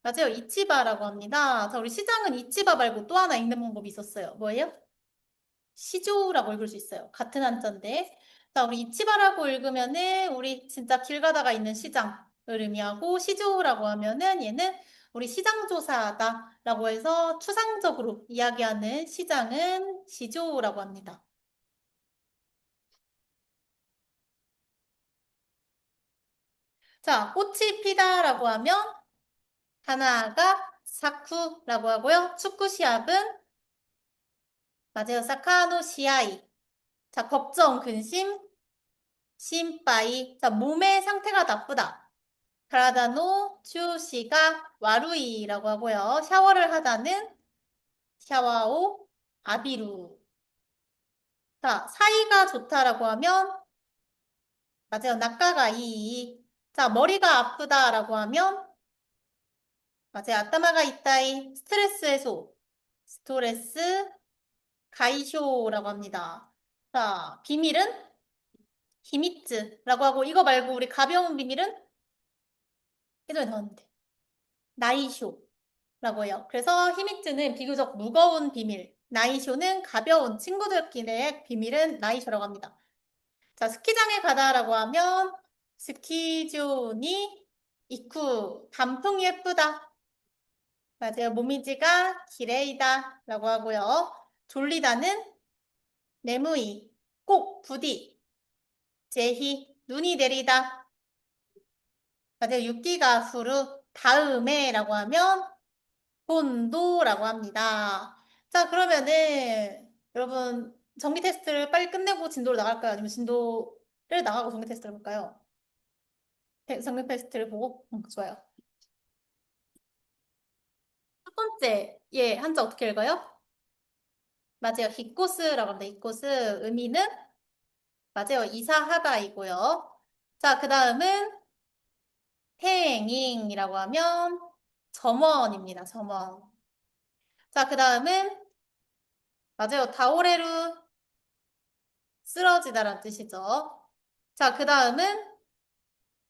맞아요. 이치바라고 합니다. 자, 우리 시장은 이치바 말고 또 하나 읽는 방법이 있었어요. 뭐예요? 시조라고 읽을 수 있어요. 같은 한자인데. 자, 우리 이치바라고 읽으면은 우리 진짜 길 가다가 있는 시장을 의미하고 시조라고 하면은 얘는 우리 시장조사다라고 해서 추상적으로 이야기하는 시장은 시조라고 합니다. 자, 꽃이 피다라고 하면 하나가 사쿠라고 하고요. 축구 시합은 맞아요. 사카노 시아이. 자, 걱정, 근심, 심빠이. 자, 몸의 상태가 나쁘다. 가라다노 추시가 와루이라고 하고요. 샤워를 하다는 샤와오 아비루. 자, 사이가 좋다라고 하면 맞아요. 낙가가이. 자, 머리가 아프다라고 하면 맞아요. 아따마가 있다이. 스트레스 해소. 스트레스 가이쇼라고 합니다. 자, 비밀은 히미츠라고 하고 이거 말고 우리 가벼운 비밀은 예전에 나왔는데 나이쇼라고 해요. 그래서 히미츠는 비교적 무거운 비밀, 나이쇼는 가벼운 친구들끼리의 비밀은 나이쇼라고 합니다. 자, 스키장에 가다라고 하면 스키존이 이쿠 단풍이 예쁘다. 맞아요. 모미지가 기레이다라고 하고요. 졸리다는 네무이 꼭 부디 제히 눈이 내리다. 맞아요. 육기가 후루 다음에라고 하면 본도라고 합니다. 자, 그러면은 여러분 전기 테스트를 빨리 끝내고 진도로 나갈까요? 아니면 진도를 나가고 전기 테스트를 볼까요? 전기 테스트를 보고 좋아요. 첫 번째 예 한자 어떻게 읽어요? 맞아요. 히코스라고 합니다. 히코스 의미는 맞아요. 이사하다이고요. 자, 그 다음은 태잉이라고 하면 점원입니다. 점원. 자, 그 다음은 맞아요. 다오레루 쓰러지다라는 뜻이죠. 자, 그 다음은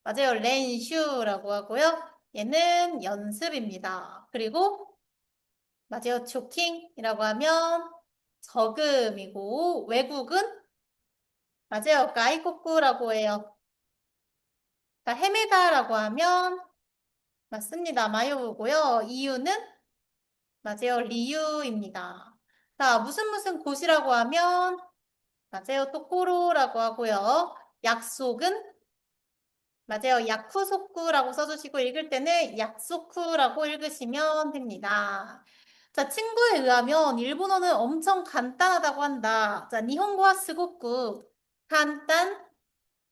맞아요. 렌슈라고 하고요. 얘는 연습입니다. 그리고 맞아요. 조킹이라고 하면 저금이고 외국은 맞아요. 가이코쿠라고 해요. 자, 헤매다라고 하면 맞습니다. 마요우고요. 이유는 맞아요. 리유입니다. 자, 무슨 무슨 곳이라고 하면 맞아요. 토코로라고 하고요. 약속은 맞아요. 야쿠소쿠라고 써주시고 읽을 때는 약소쿠라고 읽으시면 됩니다. 자, 친구에 의하면 일본어는 엄청 간단하다고 한다. 자, 니혼고와 스고쿠 간단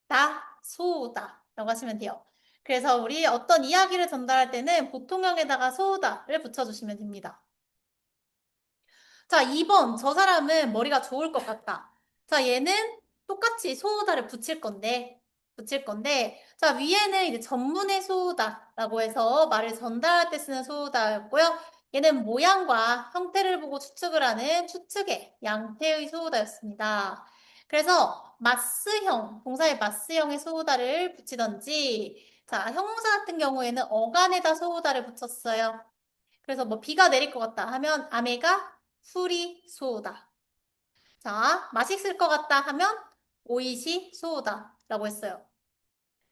다 소우다 라고 하시면 돼요. 그래서 우리 어떤 이야기를 전달할 때는 보통형에다가 소우다를 붙여주시면 됩니다. 자, 2번. 저 사람은 머리가 좋을 것 같다. 자, 얘는 똑같이 소우다를 붙일 건데, 자, 위에는 이제 전문의 소우다라고 해서 말을 전달할 때 쓰는 소우다였고요. 얘는 모양과 형태를 보고 추측을 하는 추측의 양태의 소우다였습니다. 그래서 마스형, 동사의 마스형의 소우다를 붙이던지, 자, 형용사 같은 경우에는 어간에다 소우다를 붙였어요. 그래서 뭐 비가 내릴 것 같다 하면 아메가 풀이 소우다. 자, 맛있을 것 같다 하면 오이시 소우다라고 했어요.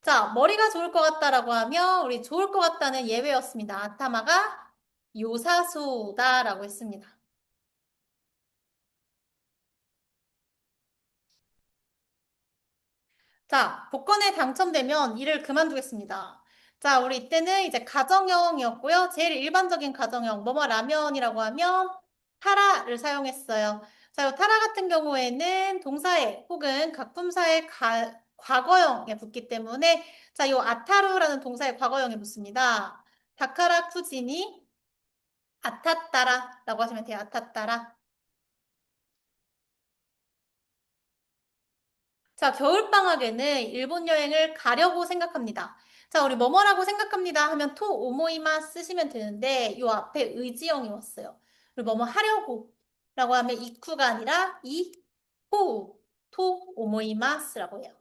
자, 머리가 좋을 것 같다라고 하면 우리 좋을 것 같다는 예외였습니다. 아타마가 요사소다라고 했습니다. 자, 복권에 당첨되면 일을 그만두겠습니다. 자, 우리 이때는 이제 가정형이었고요. 제일 일반적인 가정형, 뭐뭐 라면이라고 하면 타라를 사용했어요. 자, 이 타라 같은 경우에는 동사에 혹은 각품사의 과거형에 붙기 때문에 자, 이 아타루라는 동사의 과거형에 붙습니다. 다카라 쿠지니 아타따라라고 하시면 돼요. 아타따라. 자, 겨울방학에는 일본 여행을 가려고 생각합니다. 자, 우리 뭐뭐라고 생각합니다 하면 토 오모이마 쓰시면 되는데 요 앞에 의지형이 왔어요. 그리고 뭐뭐 하려고 라고 하면 이쿠가 아니라 토 오모이마스라고 해요.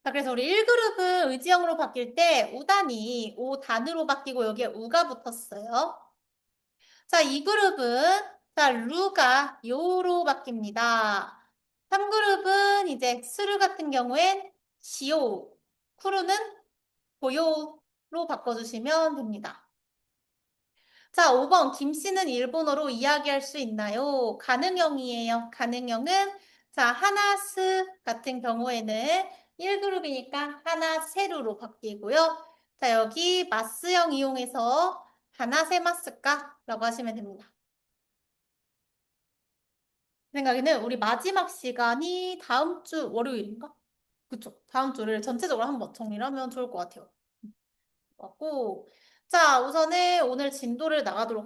자, 그래서 우리 1그룹은 의지형으로 바뀔 때 우단이 오단으로 바뀌고 여기에 우가 붙었어요. 자, 2그룹은 자, 루가 요로 바뀝니다. 3그룹은 이제 스루 같은 경우엔 시오, 쿠루는 고요로 바꿔주시면 됩니다. 자, 5번 김씨는 일본어로 이야기할 수 있나요? 가능형이에요. 가능형은 자, 하나스 같은 경우에는 1그룹이니까 하나세루로 바뀌고요. 자, 여기 마스형 이용해서 하나세마스까? 라고 하시면 됩니다. 제 생각에는 우리 마지막 시간이 다음 주 월요일인가? 그쵸. 다음 주를 전체적으로 한번 정리를 하면 좋을 것 같아요. 맞고. 자, 우선은 오늘 진도를 나가도록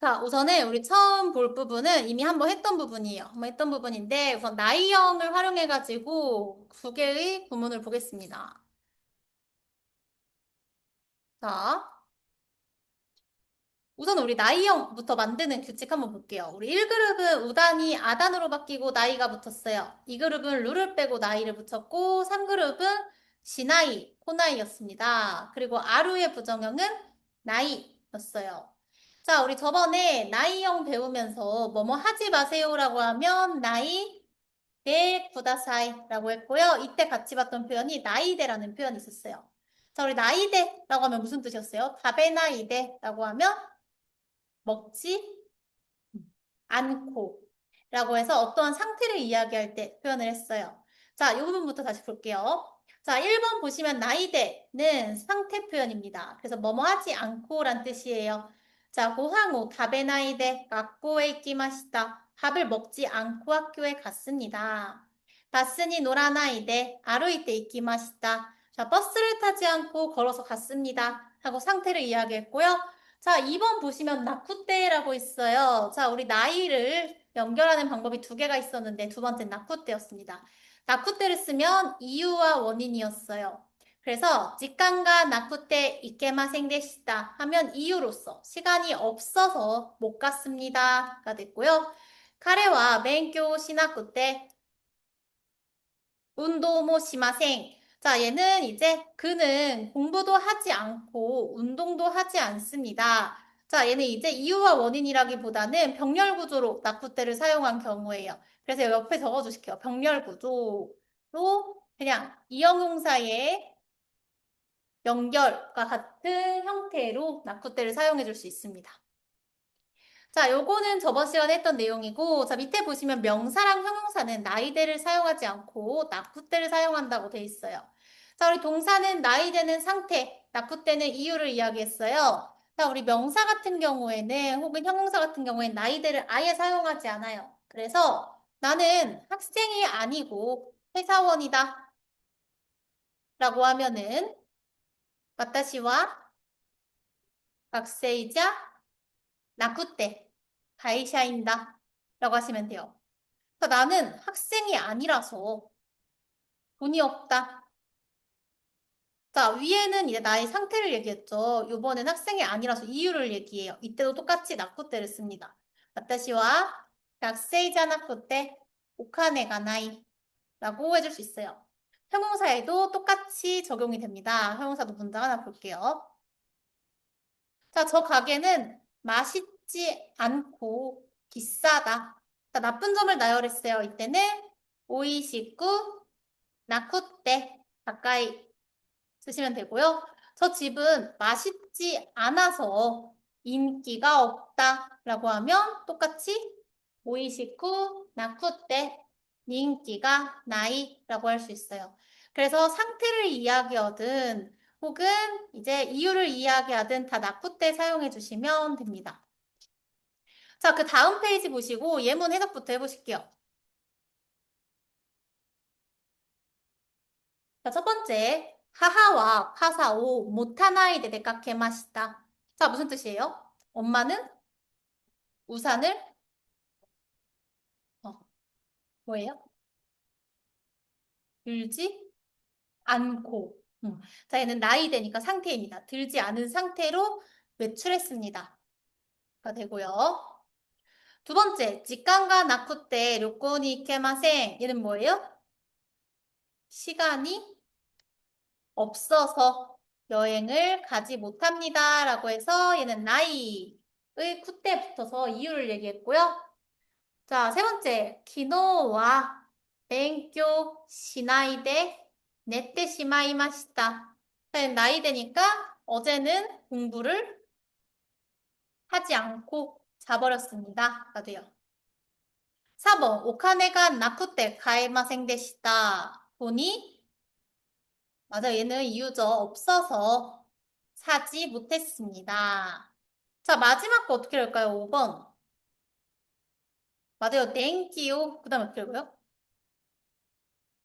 자, 우선은 우리 처음 볼 부분은 이미 한번 했던 부분이에요. 한번 했던 부분인데, 우선 나이형을 활용해가지고 두 개의 구문을 보겠습니다. 자, 우선 우리 나이형부터 만드는 규칙 한번 볼게요. 우리 1그룹은 우단이 아단으로 바뀌고 나이가 붙었어요. 2그룹은 룰을 빼고 나이를 붙였고, 3그룹은 시나이, 코나이였습니다. 그리고 아루의 부정형은 나이였어요. 자, 우리 저번에 나이형 배우면서 뭐뭐 하지 마세요라고 하면 나이 대 구다사이라고 했고요. 이때 같이 봤던 표현이 나이대라는 표현이 있었어요. 자, 우리 나이대라고 하면 무슨 뜻이었어요? 다베나이대라고 하면 먹지 않고 라고 해서 어떠한 상태를 이야기할 때 표현을 했어요. 자, 이 부분부터 다시 볼게요. 자, 1번 보시면 나이대는 상태 표현입니다. 그래서 뭐뭐 하지 않고 란 뜻이에요. 자, 고항오 다베나이데 학교에 이키마시다. 밥을 먹지 않고 학교에 갔습니다. 바스니 노라나이데 아루이테 이키마시다. 자, 버스를 타지 않고 걸어서 갔습니다. 하고 상태를 이야기했고요. 자, 2번 보시면 나쿠떼라고 있어요. 자, 우리 나이를 연결하는 방법이 두 개가 있었는데 두 번째는 나쿠떼였습니다. 나쿠떼를 쓰면 이유와 원인이었어요. 그래서 직관과 나쿠떼 이케마생 데시다 하면 이유로서 시간이 없어서 못 갔습니다가 됐고요. 카레와 멘교 시나쿠떼 운동모 시마생. 자, 얘는 이제 그는 공부도 하지 않고 운동도 하지 않습니다. 자, 얘는 이제 이유와 원인이라기보다는 병렬 구조로 나쿠테를 사용한 경우예요. 그래서 옆에 적어주실게요. 병렬 구조로 그냥 이형용사의 연결과 같은 형태로 나쿠테를 사용해 줄 수 있습니다. 자, 요거는 저번 시간에 했던 내용이고, 자, 밑에 보시면 명사랑 형용사는 나이대를 사용하지 않고 나쿠대를 사용한다고 돼 있어요. 자, 우리 동사는 나이대는 상태, 나쿠대는 이유를 이야기했어요. 자, 우리 명사 같은 경우에는 혹은 형용사 같은 경우에는 나이대를 아예 사용하지 않아요. 그래서 나는 학생이 아니고 회사원이다 라고 하면은 와타시와 학생이자 나쿠대, 가이샤인다 라고 하시면 돼요. 그러니까 나는 학생이 아니라서 돈이 없다. 자, 위에는 이제 나의 상태를 얘기했죠. 요번엔 학생이 아니라서 이유를 얘기해요. 이때도 똑같이 나쿠테를 씁니다. 와타시와 학생이자 나쿠테 오카네가 나이 라고 해줄 수 있어요. 형용사에도 똑같이 적용이 됩니다. 형용사도 문장 하나 볼게요. 자, 저 가게는 맛있지 않고 비싸다. 자, 나쁜 점을 나열했어요. 이때는 오이시쿠 나쿠떼 가까이 쓰시면 되고요. 저 집은 맛있지 않아서 인기가 없다 라고 하면 똑같이 오이시쿠 나쿠떼 인기가 나이 라고 할 수 있어요. 그래서 상태를 이야기하든 혹은 이제 이유를 이야기하든 다 나쿠떼 사용해 주시면 됩니다. 자, 그 다음 페이지 보시고 예문 해석부터 해보실게요. 자, 첫 번째, 하하와 카사오 모타나이데 데카케마시다. 자, 무슨 뜻이에요? 엄마는 우산을 어, 뭐예요? 들지 않고. 자, 얘는 나이되니까 상태입니다. 들지 않은 상태로 외출했습니다. 가 되고요. 두 번째, 직관과 나쿠테 료코니 이케마생. 얘는 뭐예요? 시간이 없어서 여행을 가지 못합니다. 라고 해서 얘는 나이의 쿠때 붙어서 이유를 얘기했고요. 자, 세 번째. 기노와 벤교 시나이데 네때 시마이마시다. 나이데니까 어제는 공부를 하지 않고 자버렸습니다. 가 돼요. 4번. 오카네가 나쿠테 가에마생 데시다. 돈이 맞아, 얘는 이유죠. 없어서 사지 못했습니다. 자, 마지막 거 어떻게 할까요? 5번. 맞아요. 땡기요. 그 다음에 어떻게 할까요?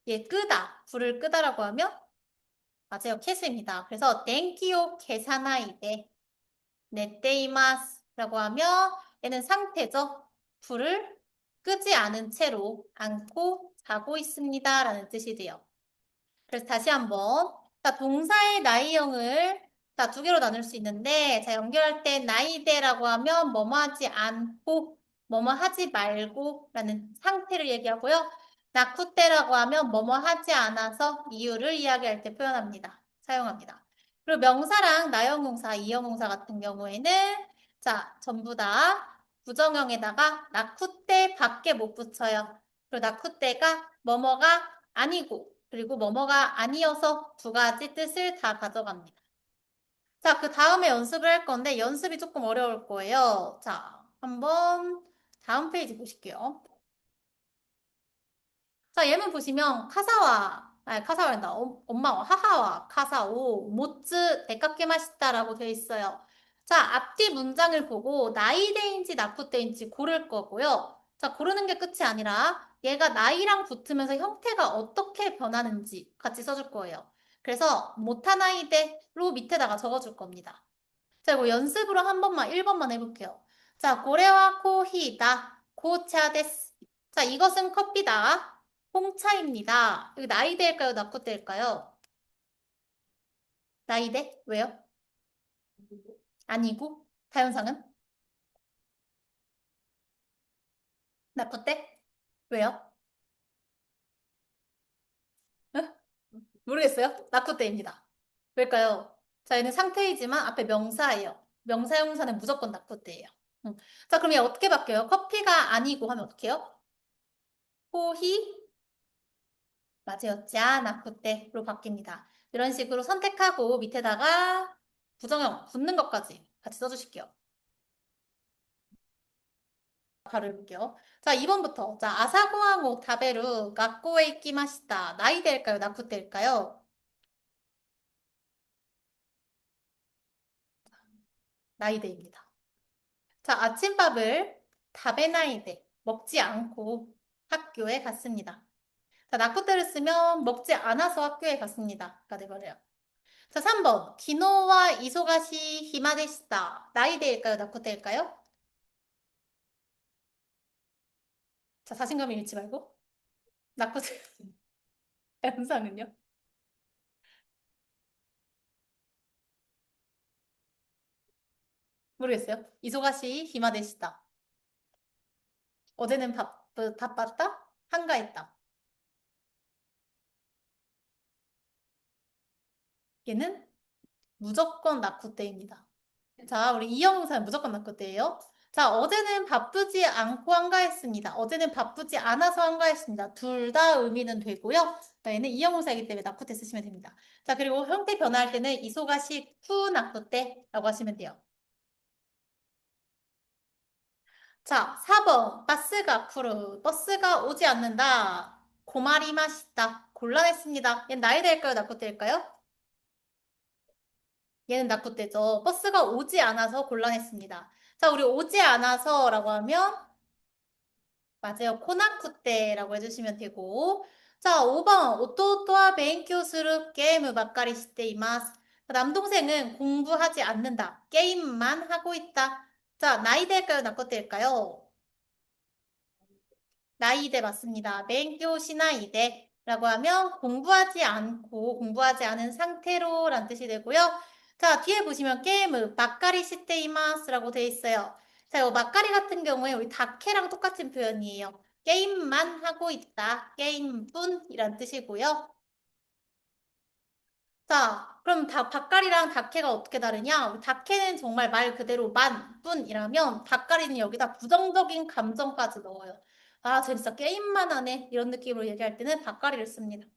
얘 끄다. 불을 끄다라고 하면 맞아요. 캐스입니다. 그래서 땡기요 계사나이데 네테이마스라고 하면 얘는 상태죠. 불을 끄지 않은 채로 안고 자고 있습니다. 라는 뜻이 돼요. 그래서 다시 한번. 자, 동사의 나이형을 자, 두 개로 나눌 수 있는데, 자, 연결할 때 나이대라고 하면 뭐뭐 하지 않고, 뭐뭐 하지 말고 라는 상태를 얘기하고요. 나쿠테라고 하면 뭐뭐 하지 않아서 이유를 이야기할 때 표현합니다. 사용합니다. 그리고 명사랑 나형용사, 이형용사 같은 경우에는 자, 전부 다 부정형에다가 나쿠테 밖에 못 붙여요. 그리고 나쿠테가 뭐뭐가 아니고 그리고 뭐뭐가 아니어서 두 가지 뜻을 다 가져갑니다. 자, 그 다음에 연습을 할 건데 연습이 조금 어려울 거예요. 자, 한번 다음 페이지 보실게요. 자, 예문 보시면 카사와 아니 카사와란다. 엄마와 하하와 카사오 모츠 데카케 마시다라고 되어 있어요. 자, 앞뒤 문장을 보고 나이대인지 나쿠대인지 고를 거고요. 자, 고르는 게 끝이 아니라 얘가 나이랑 붙으면서 형태가 어떻게 변하는지 같이 써줄 거예요. 그래서 모타나이데로 밑에다가 적어줄 겁니다. 자, 이거 연습으로 한 번만, 1번만 해볼게요. 자, 고래와 코히다. 고차 데스. 자, 이것은 커피다. 홍차입니다. 여기 나이대일까요? 나쿠대일까요? 나이대? 왜요? 아니고. 타연상은? 나쿠대? 왜요? 응? 모르겠어요? 나쿠대입니다. 왜일까요? 자, 얘는 상태이지만 앞에 명사예요. 명사형사는 무조건 나쿠대예요. 응. 자, 그럼 얘 어떻게 바뀌어요? 커피가 아니고 하면 어떻게 해요? 코히 맞아요. 자, 나쿠테로 바뀝니다. 이런 식으로 선택하고 밑에다가 부정형 붙는 것까지 같이 써주실게요. 바로 해볼게요. 자, 2번부터. 자, 아사고항오 타베루 가꼬에 이키마시다. 나이데일까요? 나쿠테일까요? 나이데입니다. 자, 아침밥을 다베나이데 먹지 않고 학교에 갔습니다. 자, 나쿠테를 쓰면 먹지 않아서 학교에 갔습니다.가 돼버려요. 자, 3번. 기노와 이소가시 히마데시다. 나이데일까요? 나쿠테일까요? 자, 자신감을 잃지 말고. 나쿠테 현상은요? 모르겠어요. 이소가시 히마데시다. 어제는 바빴다? 한가했다. 얘는 무조건 나쿠테입니다. 자, 우리 이영웅사는 무조건 나쿠테예요. 자, 어제는 바쁘지 않고 한가했습니다. 어제는 바쁘지 않아서 한가했습니다. 둘 다 의미는 되고요. 자, 얘는 이영웅사이기 때문에 나쿠테 쓰시면 됩니다. 자, 그리고 형태 변화할 때는 이소가시 쿠 나쿠테라고 하시면 돼요. 자, 4번. 버스가 오지 않는다. 고말이 맛있다. 곤란했습니다. 얘는 나이 될까요? 나쿠 때일까요? 얘는 나쿠 때죠. 버스가 오지 않아서 곤란했습니다. 자, 우리 오지 않아서라고 하면 맞아요. 코나쿠 때라고 해주시면 되고. 자, 5번. 오토토와勉強する 게임을 막가리 시대 이마스. 남동생은 공부하지 않는다. 게임만 하고 있다. 자, 나이 될까요? 나쿠 때일까요? 나이대 맞습니다. 맹교시나이대라고 하면 공부하지 않고 공부하지 않은 상태로 라는 뜻이 되고요. 자, 뒤에 보시면 게임을 막가리 시테이마스라고 되어 있어요. 자, 이 막가리 같은 경우에 우리 다케랑 똑같은 표현이에요. 게임만 하고 있다. 게임뿐이란 뜻이고요. 자, 그럼 닭가리랑 닭해가 어떻게 다르냐? 닭해는 정말 말 그대로 만, 뿐이라면 닭가리는 여기다 부정적인 감정까지 넣어요. 아, 쟤 진짜 게임만 하네. 이런 느낌으로 얘기할 때는 닭가리를 씁니다.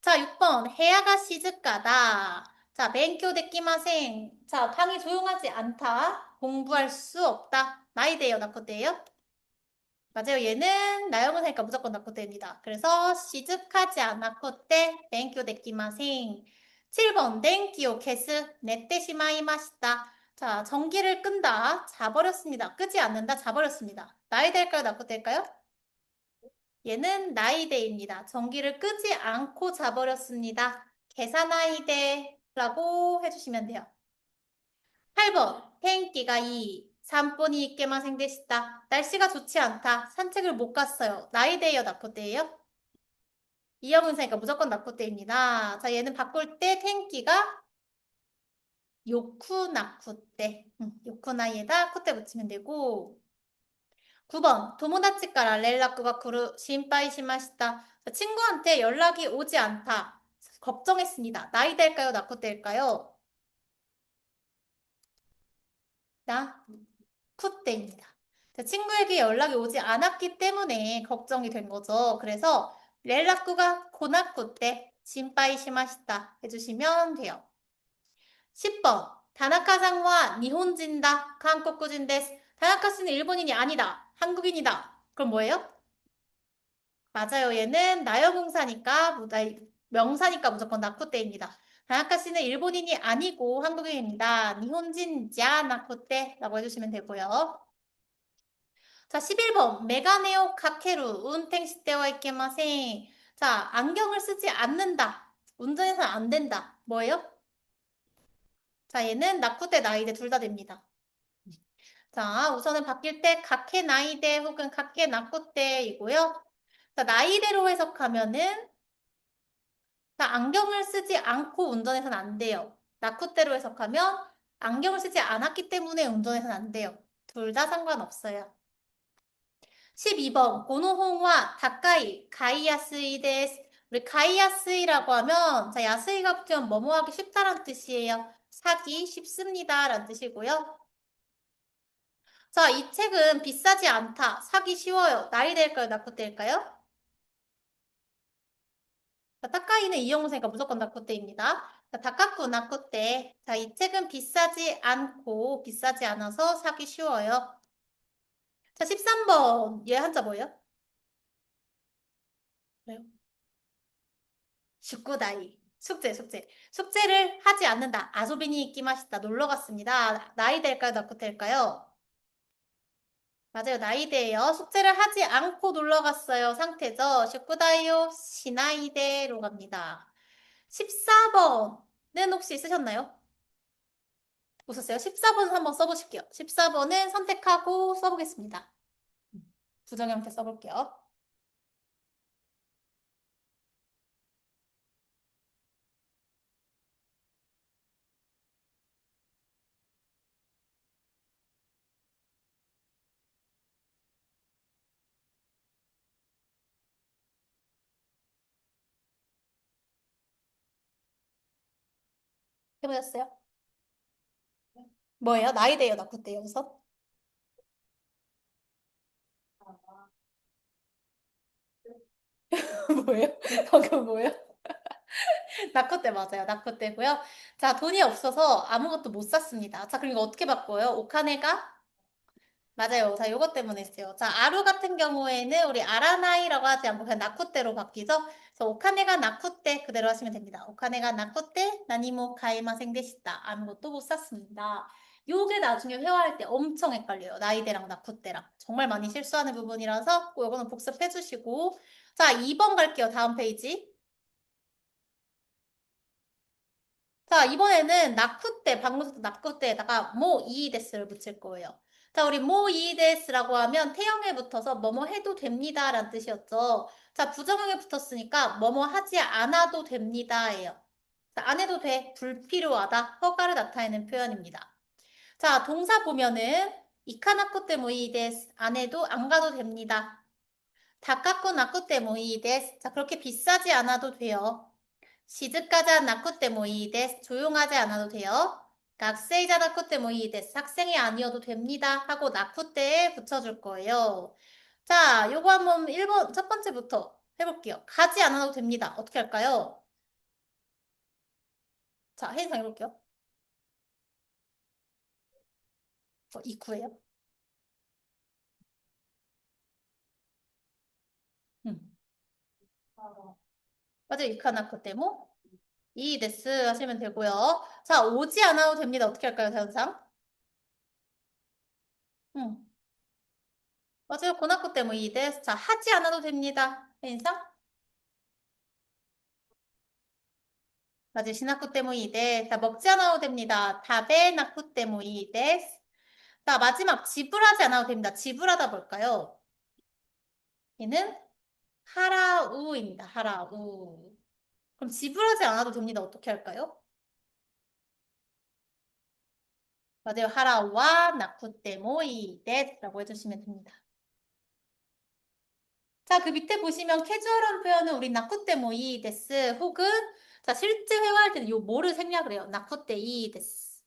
자, 6번. 해야가 시즈까다. 자, 勉強 できません. 자, 방이 조용하지 않다. 공부할 수 없다. 나이데요, 나코데요? 맞아요. 얘는 나영은 하니까 무조건 나코데입니다. 그래서 시즈카지 않았코데 勉強 できません. 7번. 電気を 消す. 寝てしまいました. 자, 전기를 끈다. 자버렸습니다. 끄지 않는다. 자버렸습니다. 나이데일까요, 나코데일까요? 얘는 나이데입니다. 전기를 끄지 않고 자버렸습니다. 계산나이데라고 해주시면 돼요. 8번. 텐기가 이 산보니 있게만 생되시다. 날씨가 좋지 않다. 산책을 못 갔어요. 나이데예요, 나코데예요? 이형은사니까 무조건 나코데입니다. 자, 얘는 바꿀 때 텐기가 요쿠나쿠때. 요쿠나이에다 쿠때 붙이면 되고. 9번. 도모다치까라 렐라쿠가 구루心配しました. 친구한테 연락이 오지 않다. 걱정했습니다. 나이데일까요? 나쿠데일까요? 나 쿠때입니다. 친구에게 연락이 오지 않았기 때문에 걱정이 된 거죠. 그래서 렐라쿠가 고나쿠때心配しました 해주시면 돼요. 10번. 다나카상와 니혼진다. 한국인 데스. 다나카 씨는 일본인이 아니다. 한국인이다. 그럼 뭐예요? 맞아요. 얘는 나여봉사니까, 명사니까 무조건 나쿠떼입니다. 다나카 씨는 일본인이 아니고 한국인입니다. 니혼진 자 나쿠떼라고 해주시면 되고요. 자, 11번. 메가네오 카케루 운행 시대와 이케마생. 자, 안경을 쓰지 않는다. 운전해서는 안 된다. 뭐예요? 자, 얘는 나쿠떼 나이데 둘 다 됩니다. 자, 우선은 바뀔 때 가케 나이데 혹은 가케 나쿠떼이고요. 자, 나이대로 해석하면은 자, 안경을 쓰지 않고 운전해서는 안 돼요. 나쿠떼로 해석하면 안경을 쓰지 않았기 때문에 운전해서는 안 돼요. 둘 다 상관없어요. 12번 고노홍와 다카이 가이야스이 데스. 우리 가이야스이라고 하면 자, 야스이가 붙으면 뭐뭐 하기 쉽다란 뜻이에요. 사기 쉽습니다 라는 뜻이고요. 자, 이 책은 비싸지 않다. 사기 쉬워요. 나이데일까요? 나쿠떼일까요? 자, 타카이는 이용세가 무조건 나코떼입니다. 자, 다카쿠 나코떼. 자, 이 책은 비싸지 않고 비싸지 않아서 사기 쉬워요. 자, 13번. 얘 한자 뭐예요? 왜요? 축구다이. 숙제. 숙제를 하지 않는다. 아소비니 이끼마시다. 놀러 갔습니다. 나이데일까요? 나코떼일까요? 맞아요. 나이데예요. 숙제를 하지 않고 놀러 갔어요. 상태죠. 축구다이요. 시나이데로 갑니다. 14번은 혹시 쓰셨나요? 보셨어요? 14번 한번 써보실게요. 14번은 선택하고 써보겠습니다. 부정 형태 써볼게요. 해보셨어요? 뭐예요? 나이대요, 나쿠대요, 여기서? 뭐예요? 방금 뭐예요? 나쿠대 맞아요. 나쿠대고요. 자, 돈이 없어서 아무것도 못 샀습니다. 자, 그리고 어떻게 바꿔요? 오카네가 맞아요. 자, 요것 때문에 했어요. 자, 아루 같은 경우에는 우리 아라나이라고 하지 않고 그냥 나쿠떼로 바뀌죠? 그래서 오카네가 나쿠떼 그대로 하시면 됩니다. 오카네가 나쿠떼 나니모 가이마생 되시다. 아무것도 못 샀습니다. 요게 나중에 회화할 때 엄청 헷갈려요. 나이대랑 나쿠떼랑. 정말 많이 실수하는 부분이라서 꼭 요거는 복습해 주시고. 자, 2번 갈게요. 다음 페이지. 자, 이번에는 나쿠떼, 방금 썼던 나쿠떼에다가 모 이이데스를 붙일 거예요. 자, 우리 모 이이데스라고 하면 태형에 붙어서 뭐뭐 해도 됩니다 라는 뜻이었죠. 자, 부정형에 붙었으니까 뭐뭐 하지 않아도 됩니다예요. 자, 안 해도 돼, 불필요하다, 허가를 나타내는 표현입니다. 자, 동사 보면은 이카나쿠떼 모 이이데스, 안 해도 안 가도 됩니다. 다카쿠 나쿠떼 모 이이데스, 자, 그렇게 비싸지 않아도 돼요. 시즈카자 나쿠테 모이 데스. 조용하지 않아도 돼요. 학생이자 나쿠테 모이 데스. 학생이 아니어도 됩니다. 하고 나쿠테에 붙여줄 거예요. 자, 요거 한번 1번, 첫 번째부터 해볼게요. 가지 않아도 됩니다. 어떻게 할까요? 자, 해석 해볼게요. 이쿠예요. 음. 맞아요. 이카나쿠 때모. 이 데스 하시면 되고요. 자, 오지 않아도 됩니다. 어떻게 할까요, 대현상? 음. 맞아요. 고나쿠 때모 이 데스. 자, 하지 않아도 됩니다. 대현상? 맞아요. 시나쿠 때모 이 데스. 자, 먹지 않아도 됩니다. 다베나쿠 때모 이 데스. 자, 마지막 지불하지 않아도 됩니다. 지불하다 볼까요? 얘는 하라우입니다. 하라우. 그럼 지불하지 않아도 됩니다. 어떻게 할까요? 맞아요. 하라와 나쿠테 모이 데스라고 해주시면 됩니다. 자, 그 밑에 보시면 캐주얼한 표현은 우리 나쿠테 모이 데스 혹은 자, 실제 회화할 때는 요 뭐를 생략을 해요. 나쿠테 이 데스.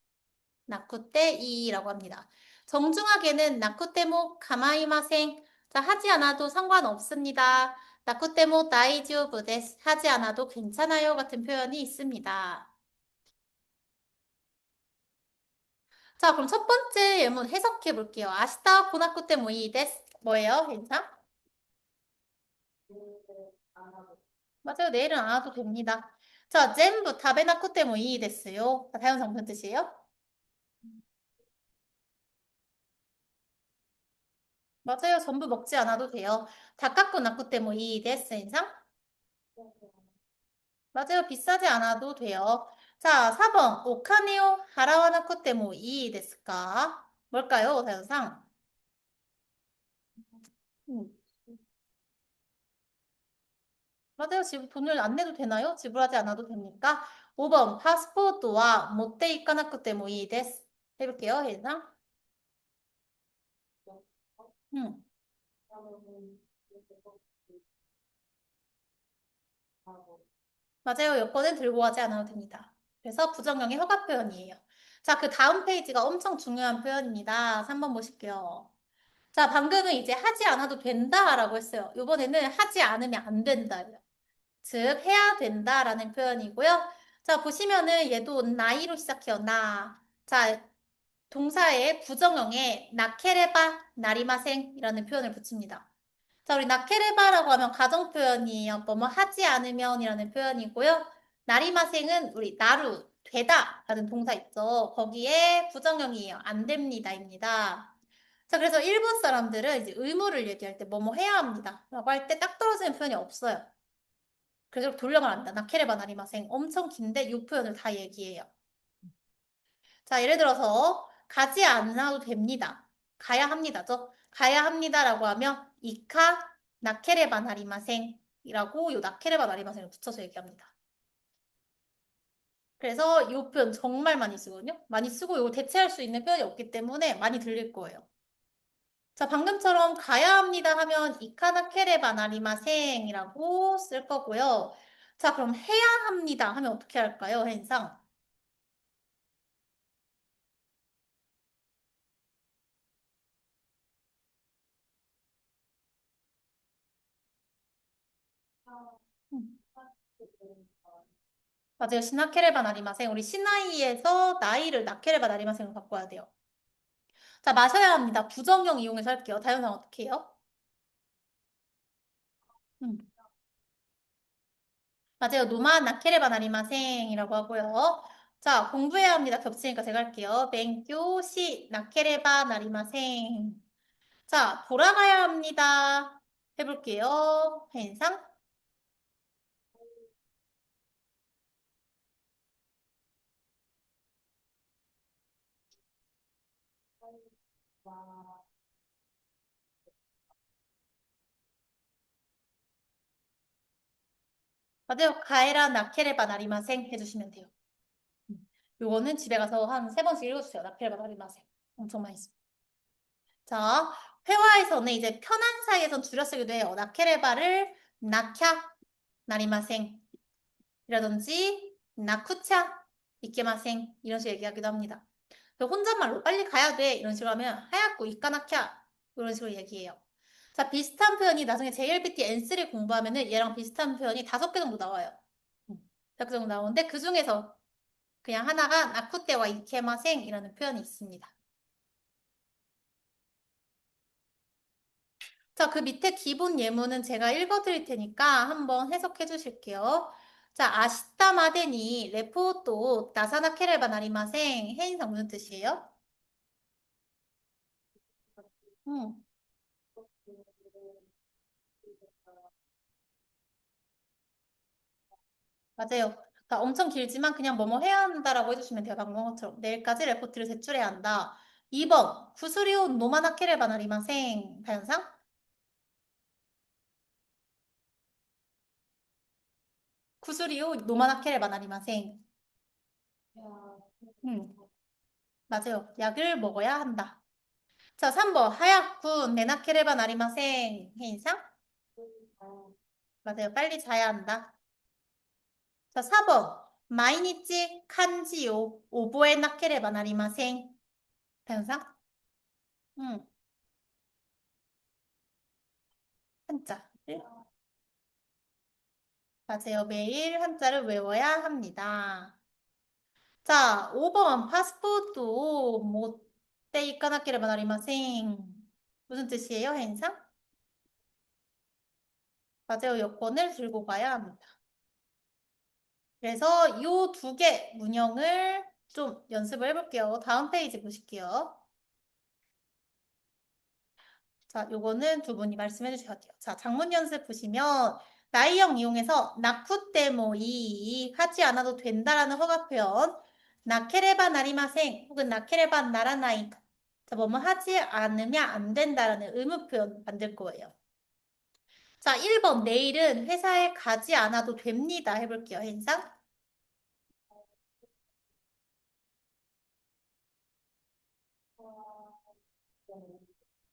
나쿠테 이라고 합니다. 정중하게는 나쿠테 모 가마이마생. 자, 하지 않아도 상관없습니다. 나쿠테 모 다이조부 데스. 하지 않아도 괜찮아요 같은 표현이 있습니다. 자, 그럼 첫 번째 예문 해석해 볼게요. 아시타 고나쿠테 모이 데스. 뭐예요? 괜찮? 맞아요. 내일은 안 와도 됩니다. 자, 전부 다베나쿠 때문에 이 됐어요. 자, 다연상 무슨 뜻이에요? 맞아요. 전부 먹지 않아도 돼요. 다카쿠 나쿠 때문에 이 데스 인상? 맞아요. 비싸지 않아도 돼요. 자, 4번 오카네오 하라와나쿠 때문에 이 데스까? 뭘까요? 다연상? 음, 맞아요. 지금 돈을 안 내도 되나요? 지불하지 않아도 됩니까? 5번 파스포르트와 모테 이카나쿠 때문에 이 데스. 해볼게요. 해상. 음. 맞아요. 여권은 들고 가지 않아도 됩니다. 그래서 부정형의 허가 표현이에요. 자, 그 다음 페이지가 엄청 중요한 표현입니다. 3번 보실게요. 자, 방금은 이제 하지 않아도 된다라고 했어요. 이번에는 하지 않으면 안 된다예요. 즉, 해야 된다라는 표현이고요. 자, 보시면은 얘도 나이로 시작해요. 나. 자, 동사의 부정형에 나케레바, 나리마생이라는 표현을 붙입니다. 자, 우리 나케레바라고 하면 가정 표현이에요. 뭐뭐 하지 않으면이라는 표현이고요. 나리마생은 우리 나루, 되다라는 동사 있죠. 거기에 부정형이에요. 안 됩니다입니다. 자, 그래서 일본 사람들은 이제 의무를 얘기할 때 뭐뭐 해야 합니다. 라고 할 때 딱 떨어지는 표현이 없어요. 그래서 돌려 말합니다. 나케레바 나리마생. 엄청 긴데 이 표현을 다 얘기해요. 자, 예를 들어서 가지 않아도 됩니다. 가야 합니다죠. 가야 합니다라고 하면 이카 나케레바 나리마생이라고 요 나케레바 나리마생을 붙여서 얘기합니다. 그래서 이 표현 정말 많이 쓰거든요. 많이 쓰고 이거 대체할 수 있는 표현이 없기 때문에 많이 들릴 거예요. 자, 방금처럼 가야 합니다 하면 이카 나케레바 나리마생이라고 쓸 거고요. 자, 그럼 해야 합니다 하면 어떻게 할까요? 현상. 음. 맞아요. 시나케레바 나리마생. 우리 시나이에서 나이를 나케레바 나리마생으로 바꿔야 돼요. 자, 마셔야 합니다. 부정형 이용해서 할게요. 다현상 어떻게 해요? 음. 맞아요. 노마 나케레바 나리마생이라고 하고요. 자, 공부해야 합니다. 겹치니까 제가 할게요. 뱅교시 나케레바 나리마생. 자, 돌아가야 합니다. 해볼게요. 현상. 맞아요. 가에라 나케레바 나리마생 해주시면 돼요. 요거는 집에 가서 한 3번씩 읽어주세요. 나케레바 나리마생. 엄청 많이 씁니다. 자, 회화에서는 이제 편한 사이에선 줄여 쓰기도 해요. 나케레바를 나캬 나리마생. 이라든지 나쿠차 이케마생 이런 식으로 얘기하기도 합니다. 혼잣말로 빨리 가야 돼 이런 식으로 하면 하얗고 이까나캬 이런 식으로 얘기해요. 자, 비슷한 표현이 나중에 JLPT N3 공부하면은 얘랑 비슷한 표현이 5개 정도 나와요. 5개 정도 나오는데 그 중에서 그냥 하나가 나쿠테와 이케마생이라는 표현이 있습니다. 자, 그 밑에 기본 예문은 제가 읽어드릴 테니까 한번 해석해 주실게요. 자, 아시타 마데니 레포토 나사나케레바 나리마생 해인상 무슨 뜻이에요? 음, 맞아요. 그러니까 엄청 길지만 그냥 뭐뭐 해야 한다라고 해주시면 돼요. 방금 것처럼. 내일까지 레포트를 제출해야 한다. 2번 구스리오 노마나케레바 나리마생 다현상? 구스리오 노마나케레바 나리마생. 음, 맞아요. 약을 먹어야 한다. 자, 3번 하얗군 네나케레바 나리마생 해인상? 맞아요. 빨리 자야 한다. 자, 4번 마이니치 칸지요 오보에 나케레바 나리마생 다현상? 음, 한자. 맞아요. 매일 한자를 외워야 합니다. 자, 5번 파스포르트 못돼 있까나케레바 나리마생 무슨 뜻이에요, 해인상? 맞아요. 여권을 들고 가야 합니다. 그래서 이 2개 문형을 좀 연습을 해볼게요. 다음 페이지 보실게요. 자, 요거는 두 분이 말씀해 주셔야 돼요. 자, 장문 연습 보시면 나이형 이용해서 나쿠테모이 하지 않아도 된다라는 허가 표현 나케레바 나리마생 혹은 나케레바 나라나이 자, 뭐뭐 하지 않으면 안 된다라는 의무 표현 만들 거예요. 자, 1번 내일은 회사에 가지 않아도 됩니다. 해볼게요. 현상.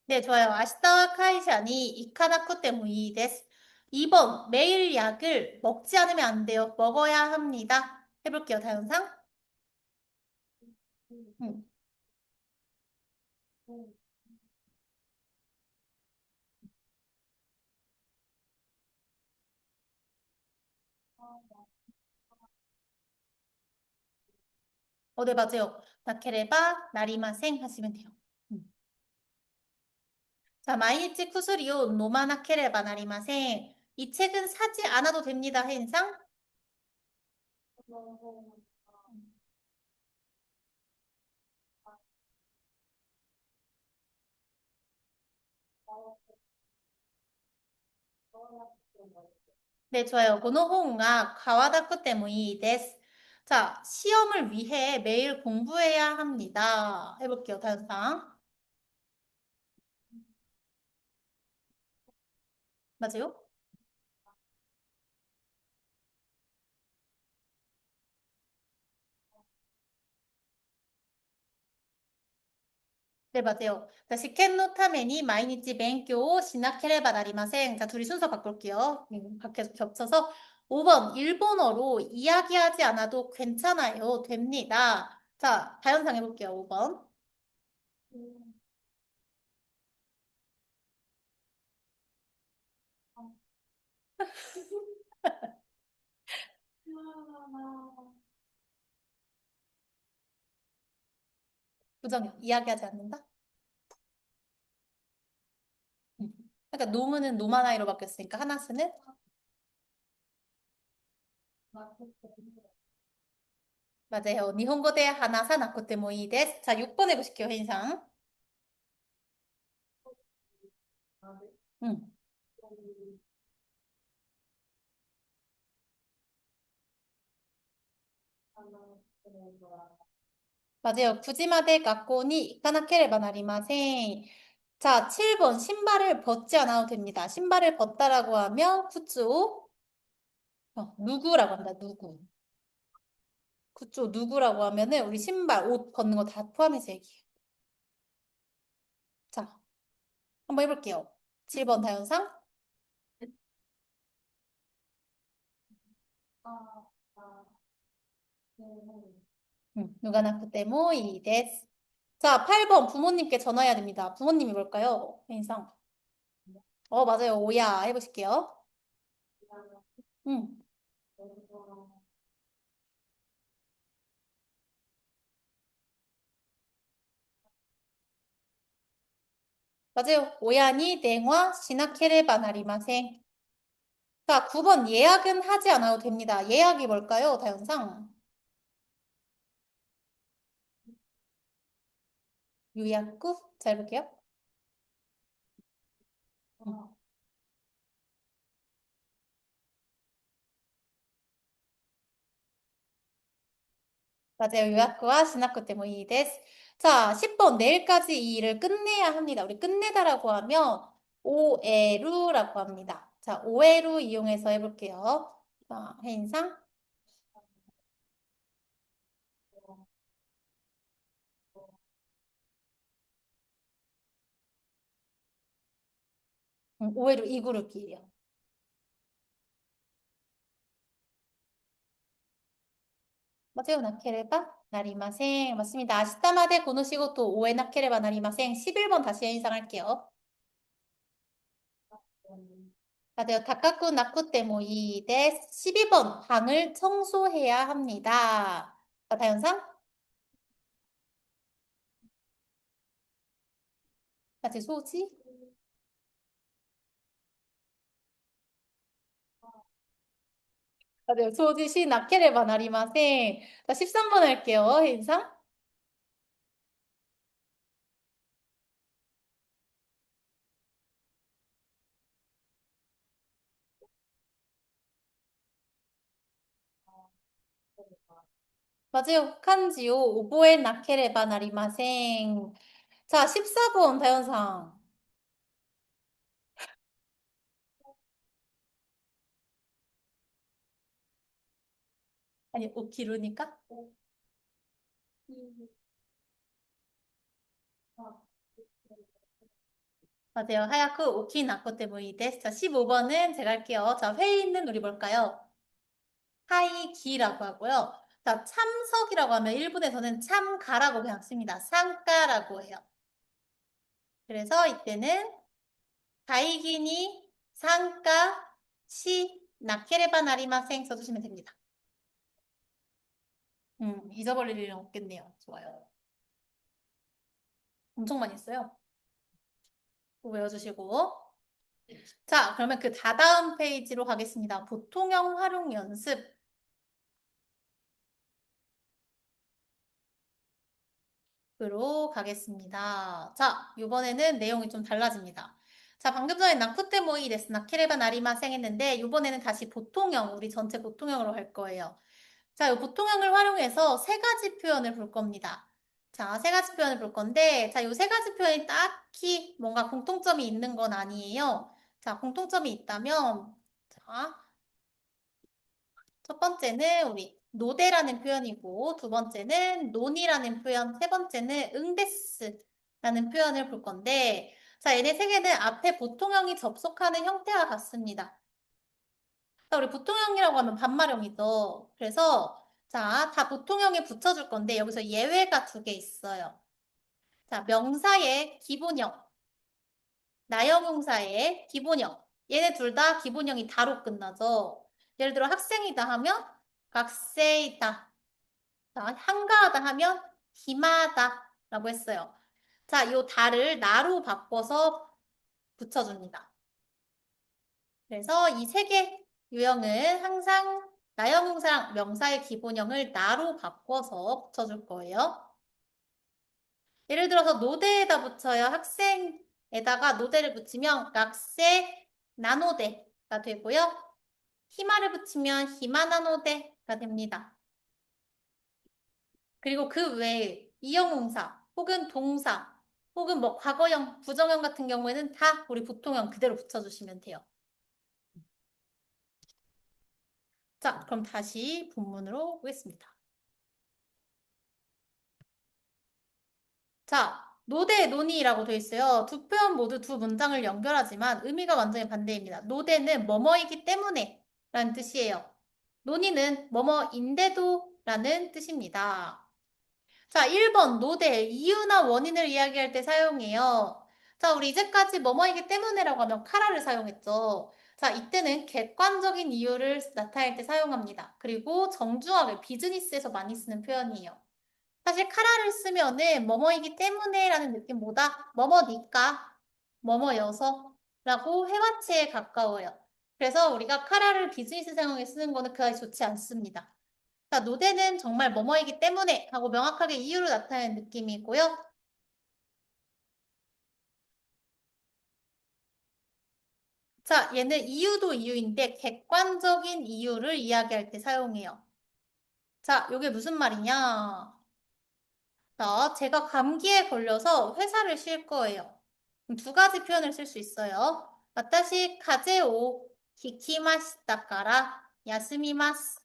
네, 좋아요. 아시타와 카이샤니 이카다쿠 때문이 데스. 2번, 매일 약을 먹지 않으면 안 돼요. 먹어야 합니다. 해볼게요, 다현상. 음. 네, 맞아요. 나케레바, 나리마생 하시면 돼요. 음. 자, 마이니치 쿠스리오 노마나케레바, 나리마생. 이 책은 사지 않아도 됩니다, 해인상. 네, 좋아요. 고노호응가 가와다쿠 때문이 데스. 자, 시험을 위해 매일 공부해야 합니다. 해볼게요, 다현상. 맞아요? 네, 맞아요. 자, 시켄노 타메니 마이니치 벤교 시나케레바 나리마생. 자, 둘이 순서 바꿀게요. 계속 겹쳐서. 5번, 일본어로 이야기하지 않아도 괜찮아요. 됩니다. 자, 다연상 해볼게요. 5번. 부정이요. 이야기하지 않는다? 음. 그러니까 노무는 노마나이로 바뀌었으니까 하나 쓰는? 맞아요. 니혼고 대 하나사 나코테 모이 데스. 자, 6번 해보실게요. 현상. 음. 맞아요. 구지마데 가꼬니 이카나케레바 나리마생. 자, 7번 신발을 벗지 않아도 됩니다. 신발을 벗다라고 하면 쿠츠오 누구라고 합니다. 누구. 쿠츠오 누구라고 하면은 우리 신발, 옷 벗는 거 다 포함해서 얘기해요. 자, 한번 해볼게요. 7번 다현상. 누가 나쿠 때모 이 데스. 자, 8번 부모님께 전화해야 됩니다. 부모님이 뭘까요? 인상. 맞아요. 오야 해보실게요. 음, 맞아요. 오야니 댕화 시나케레바 나리마생. 자, 9번 예약은 하지 않아도 됩니다. 예약이 뭘까요? 다현상. 유약구? 잘 볼게요. 음, 맞아요. 유약구와 시나쿠 때모이 데스. 자, 10번 내일까지 이 일을 끝내야 합니다. 우리 끝내다라고 하면 오에루라고 합니다. 자, 오에루 이용해서 해볼게요. 자, 해인상. 오에루 이그룹끼리요. 맞아요. 나케레바 나리마생. 맞습니다. 아시타마데 고노시고토 오에 나케레바 나리마생. 11번 다시 해인상할게요. 맞아요. 다카쿠 나쿠 때모이 데스. 12번 방을 청소해야 합니다. 자, 다현상. 맞아요. 소지. 맞아요. 소지시 나케레바 나리마생. 자, 13번 할게요. 해인상. 맞아요. 칸지요. 오보에 나케레바 나리마생. 자, 14번 다현상. 아니, 오키루니까? 맞아요. 하얗고 오키나코 때문이 데스. 자, 15번은 제가 할게요. 자, 회의 있는 우리 뭘까요? 하이기라고 하고요. 자, 참석이라고 하면 일본에서는 참가라고 그냥 씁니다. 상가라고 해요. 그래서 이때는 다이기니 상가 시 나케레바 나리마생 써주시면 됩니다. 잊어버릴 일은 없겠네요. 좋아요. 엄청 많이 했어요. 외워주시고. 자, 그러면 그 다다음 페이지로 가겠습니다. 보통형 활용 연습. 으로 가겠습니다. 자, 이번에는 내용이 좀 달라집니다. 자, 방금 전에 나쿠테 모이 데스 나케레바 나리마생 했는데 이번에는 다시 보통형, 우리 전체 보통형으로 할 거예요. 자, 이 보통형을 활용해서 세 가지 표현을 볼 겁니다. 자, 세 가지 표현을 볼 건데, 자, 이 세 가지 표현이 딱히 뭔가 공통점이 있는 건 아니에요. 자, 공통점이 있다면, 자, 첫 번째는 우리 노대라는 표현이고, 두 번째는 논이라는 표현, 세 번째는 응데스라는 표현을 볼 건데, 자, 얘네 세 개는 앞에 보통형이 접속하는 형태와 같습니다. 자, 우리 보통형이라고 하면 반말형이죠. 그래서, 자, 다 보통형에 붙여줄 건데, 여기서 예외가 두 개 있어요. 자, 명사의 기본형, 나형용사의 기본형. 얘네 둘 다 기본형이 다로 끝나죠. 예를 들어 학생이다 하면 학생이다. 자, 한가하다 하면 힘하다 라고 했어요. 자, 요 다를 나로 바꿔서 붙여줍니다. 그래서 이 세 개 유형은 항상 나형용사랑 명사의 기본형을 나로 바꿔서 붙여줄 거예요. 예를 들어서 노대에다 붙여요. 학생에다가 노대를 붙이면 학생 나노대가 되고요. 히마를 붙이면 히마나노대가 됩니다. 그리고 그 외에 이형용사 혹은 동사 혹은 뭐 과거형, 부정형 같은 경우에는 다 우리 보통형 그대로 붙여주시면 돼요. 자, 그럼 다시 본문으로 보겠습니다. 자, 노대, 논의라고 되어 있어요. 두 표현 모두 두 문장을 연결하지만 의미가 완전히 반대입니다. 노대는 뭐뭐이기 때문에 라는 뜻이에요. 논의는 뭐뭐인데도 라는 뜻입니다. 자, 1번 노대 이유나 원인을 이야기할 때 사용해요. 자, 우리 이제까지 뭐뭐이기 때문에라고 하면 카라를 사용했죠. 자, 이때는 객관적인 이유를 나타낼 때 사용합니다. 그리고 정중하게 비즈니스에서 많이 쓰는 표현이에요. 사실 카라를 쓰면은 뭐뭐이기 때문에라는 느낌보다 뭐뭐니까, 뭐뭐여서 라고 회화체에 가까워요. 그래서 우리가 카라를 비즈니스 상황에 쓰는 거는 그다지 좋지 않습니다. 자, 노대는 정말 뭐뭐이기 때문에 하고 명확하게 이유를 나타내는 느낌이고요. 자, 얘는 이유도 이유인데 객관적인 이유를 이야기할 때 사용해요. 자, 이게 무슨 말이냐? 자, 제가 감기에 걸려서 회사를 쉴 거예요. 두 가지 표현을 쓸 수 있어요. 와타시 카제오 히키마시타카라 야스미마스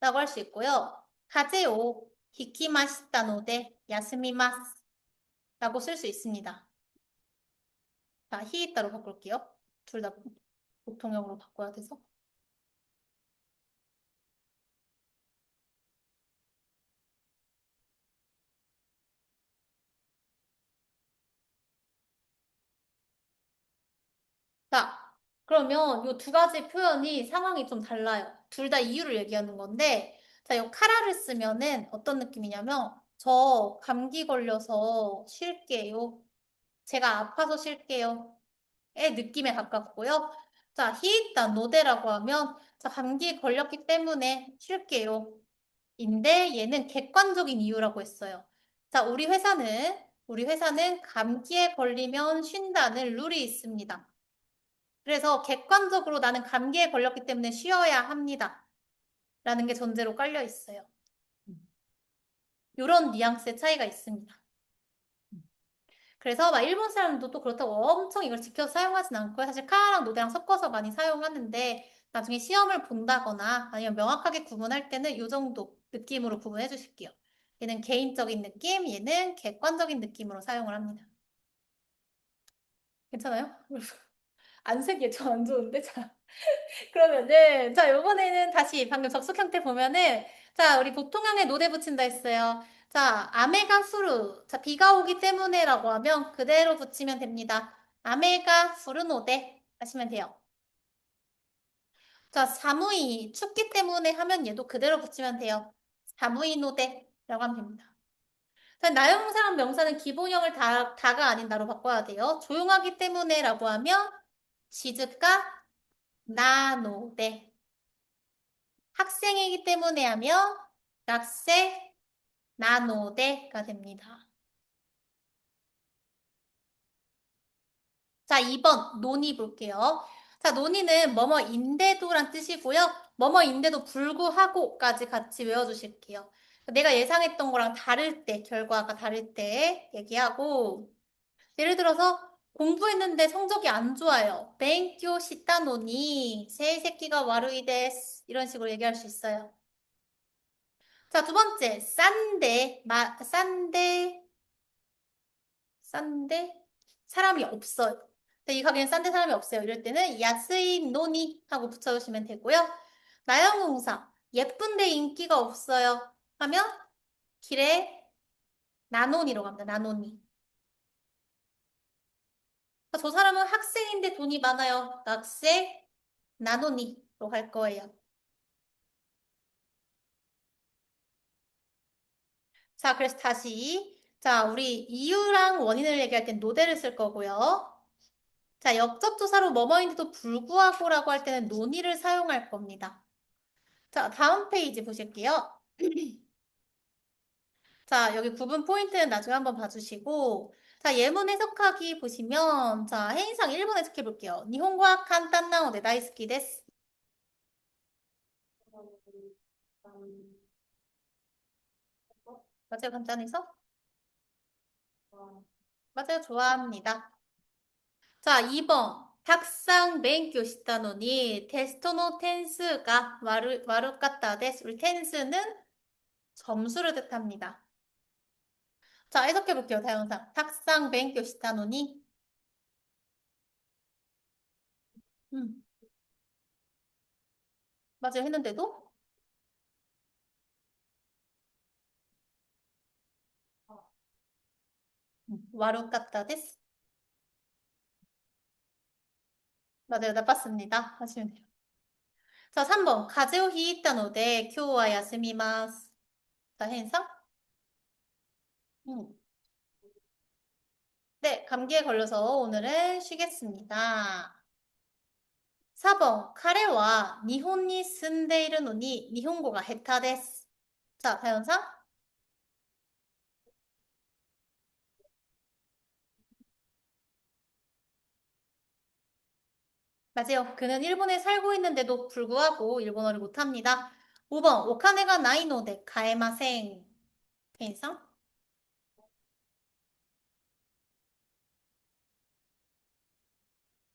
라고 할 수 있고요. 카제오 히키마시타노데 야스미마스 라고 쓸 수 있습니다. 자, 히이따로 바꿀게요. 둘 다 보통형으로 바꿔야 돼서. 자, 그러면 이 두 가지 표현이 상황이 좀 달라요. 둘 다 이유를 얘기하는 건데, 자, 이 카라를 쓰면은 어떤 느낌이냐면, 저 감기 걸려서 쉴게요. 제가 아파서 쉴게요. 의 느낌에 가깝고요. 자, 히이따 노데라고 하면, 자, 감기 걸렸기 때문에 쉴게요. 인데 얘는 객관적인 이유라고 했어요. 자, 우리 회사는 감기에 걸리면 쉰다는 룰이 있습니다. 그래서 객관적으로 나는 감기에 걸렸기 때문에 쉬어야 합니다. 라는 게 전제로 깔려 있어요. 이런 뉘앙스의 차이가 있습니다. 그래서 막 일본 사람도 또 그렇다고 엄청 이걸 지켜서 사용하진 않고요. 사실 카라랑 노대랑 섞어서 많이 사용하는데 나중에 시험을 본다거나 아니면 명확하게 구분할 때는 이 정도 느낌으로 구분해 주실게요. 얘는 개인적인 느낌, 얘는 객관적인 느낌으로 사용을 합니다. 괜찮아요? 안색이 저 안 좋은데? 자, 그러면은, 자, 요번에는 다시 방금 접속 형태 보면은, 자, 우리 보통형에 노대 붙인다 했어요. 자, 아메가 수루. 자, 비가 오기 때문에라고 하면 그대로 붙이면 됩니다. 아메가 수루노대 하시면 돼요. 자, 사무이. 춥기 때문에 하면 얘도 그대로 붙이면 돼요. 사무이 노대라고 하면 됩니다. 자, 나용사랑 명사는 기본형을 다가 아닌 나로 바꿔야 돼요. 조용하기 때문에라고 하면 시즈까 나노대. 학생이기 때문에 하면 학생 나노대가 됩니다. 자, 2번 논의 볼게요. 자, 논의는 뭐뭐인데도란 뜻이고요. 뭐뭐인데도 불구하고까지 같이 외워주실게요. 내가 예상했던 거랑 다를 때, 결과가 다를 때 얘기하고 예를 들어서 공부했는데 성적이 안 좋아요. 벤교 시타노니 세 새끼가 와루이 데스 이런 식으로 얘기할 수 있어요. 자, 두 번째, 싼데, 사람이 없어요. 이 가게는 싼데 사람이 없어요. 이럴 때는 야스이 노니 하고 붙여주시면 되고요. 나영공사, 예쁜데 인기가 없어요. 하면 길에 나노니로 갑니다. 나노니. 저 사람은 학생인데 돈이 많아요. 학생 나노니로 갈 거예요. 자, 그래서 다시. 자, 우리 이유랑 원인을 얘기할 땐 노대를 쓸 거고요. 자, 역접조사로 뭐뭐인데도 불구하고라고 할 때는 논의를 사용할 겁니다. 자, 다음 페이지 보실게요. 자, 여기 구분 포인트는 나중에 한번 봐주시고, 자, 예문 해석하기 보시면, 자, 해인상 1번 해석해 볼게요. 니혼과 칸탄나오데 다이스키 데스. 맞아요, 간단해서? 맞아요, 좋아합니다. 자, 2번. 탁상勉強 시다노니 테스토노 텐스가 와르까타 데스. 우리 텐스는 점수를 뜻합니다. 자, 해석해 볼게요, 다영상. 탁상勉強 시다노니. 음, 맞아요, 했는데도? 와루카타 데스. 맞아요. 나빴습니다. 하시면 돼요. 자, 3번. 가제오 히이타노데 쿄와 야스미마스. 자, 해인상? 음. 네, 감기에 걸려서 오늘은 쉬겠습니다. 4번. 카레와 니혼니 쓴데이르 노니 니혼고가 헤타 데스. 자, 다현상? 맞아요. 그는 일본에 살고 있는데도 불구하고 일본어를 못합니다. 5번. 오카네가 나이노데 가에마생. 해인상?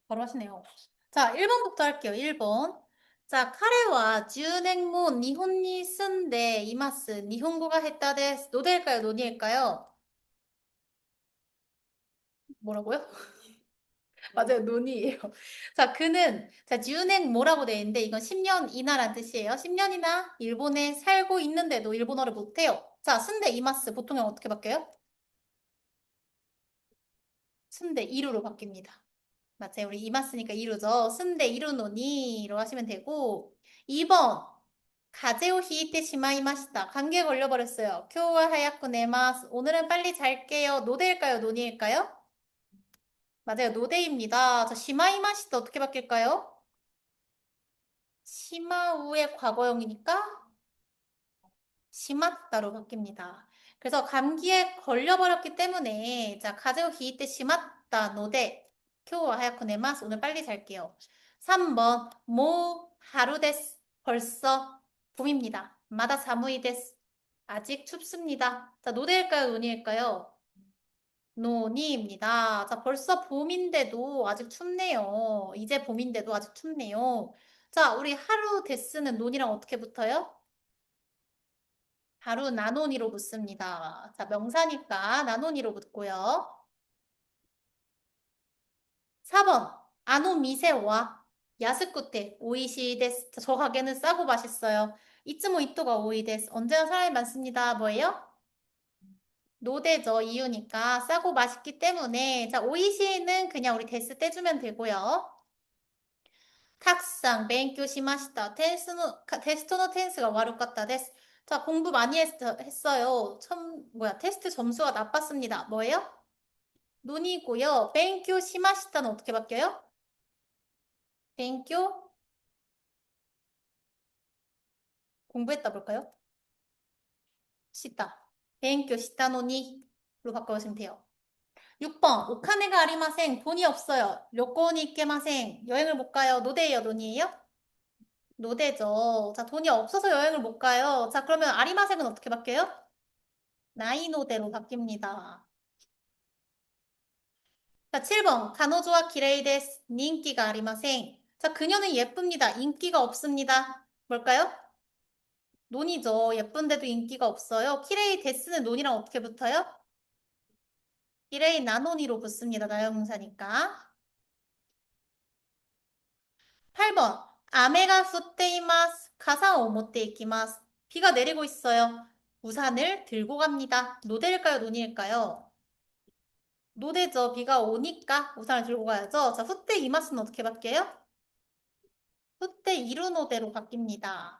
바로 하시네요. 자, 1번부터 할게요. 1번. 자, 카레와 주냉모 니혼니 쓴데 이마스 니혼고가 했다 데스. 노대일까요? 논이일까요? 뭐라고요? 맞아요. 논이에요. 자, 그는 자, 주냉모라고 되어 있는데 이건 10년 이나란 뜻이에요. 10년이나 일본에 살고 있는데도 일본어를 못해요. 자, 쓴데 이마스 보통은 어떻게 바뀌어요? 쓴데 이루로 바뀝니다. 맞아요. 우리 이마 쓰니까 이루죠. 쓴데 이루노니로 하시면 되고 2번 가제오 히이테 시마이마시다. 감기에 걸려버렸어요. 쿄와 하야쿠 네마스. 오늘은 빨리 잘게요. 노데일까요? 노니일까요? 맞아요. 노데입니다. 자, 시마이마시다 어떻게 바뀔까요? 시마우의 과거형이니까 시맞다로 바뀝니다. 그래서 감기에 걸려버렸기 때문에 자 가제오 히이테 시맞다 노데 쿄와 하야쿠 네마스 오늘 빨리 잘게요. 3번 모 하루 데스 벌써 봄입니다. 마다 사무이 데스 아직 춥습니다. 자 노데일까요 노니일까요? 노니입니다. 자 벌써 봄인데도 아직 춥네요. 이제 봄인데도 아직 춥네요. 자 우리 하루 데스는 노니랑 어떻게 붙어요? 바로 나노니로 붙습니다. 자, 명사니까 나노니로 붙고요. 4번, 아노 미세와 야스쿠테 오이시 데스. 저 가게는 싸고 맛있어요. 이츠모 이토가 오이 데스. 언제나 사람이 많습니다. 뭐예요? 노대죠. 이유니까 싸고 맛있기 때문에 자, 오이시는 그냥 우리 데스 떼주면 되고요. 탁상,勉強 しました. 테스토노 텐스가 와루카타 데스. 자, 공부 많이 했어요. 테스트 점수가 나빴습니다. 뭐예요? 논이고요. 勉強 시마시다는 어떻게 바뀌어요? 勉強 공부했다 볼까요? 시다. 勉強 시다노니로 바꿔주시면 돼요. 6번. 오카네가 아리마생. 돈이 없어요.旅行に 行けません. 여행을 못 가요. 노대예요, 논이에요? 노대죠. 자, 돈이 없어서 여행을 못 가요. 자, 그러면 아리마생은 어떻게 바뀌어요? 나이노대로 바뀝니다. 자, 7번. 가노조와 기레이데스. 인기가 아리마생. 자, 그녀는 예쁩니다. 인기가 없습니다. 뭘까요? 논이죠. 예쁜데도 인기가 없어요. 키레이 데스는 논이랑 어떻게 붙어요? 키레이 나논이로 붙습니다. 나형사니까. 8번. 아메가 降っています. 가사 오모테 이키마스. 비가 내리고 있어요. 우산을 들고 갑니다. 노대일까요? 논일까요? 노대죠. 비가 오니까 우산을 들고 가야죠. 자, 降って 이마스는 어떻게 바뀌어요? 降って 이루노대로 바뀝니다.